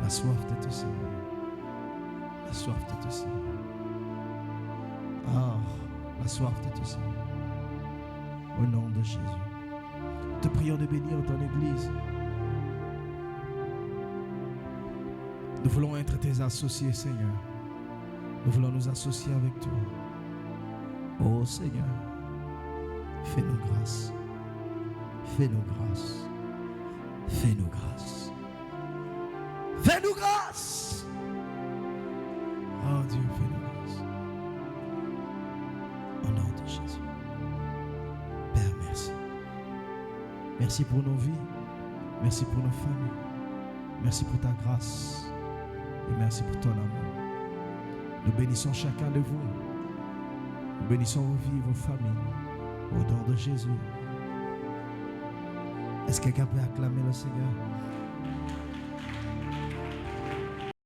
La soif de te servir. La soif de te servir. Ah, la soif de te servir. Au nom de Jésus. Te prions de bénir ton Église. Nous voulons être tes associés, Seigneur. Nous voulons nous associer avec toi. Oh Seigneur, fais-nous grâce. Fais-nous grâce. Fais-nous grâce. Fais-nous grâce. Oh Dieu, fais-nous grâce. Au nom de Jésus. Père, merci. Merci pour nos vies. Merci pour nos familles. Merci pour ta grâce. Et merci pour ton amour. Nous bénissons chacun de vous. Nous bénissons vos vies, vos familles. Au nom de Jésus. Est-ce que quelqu'un peut acclamer le Seigneur?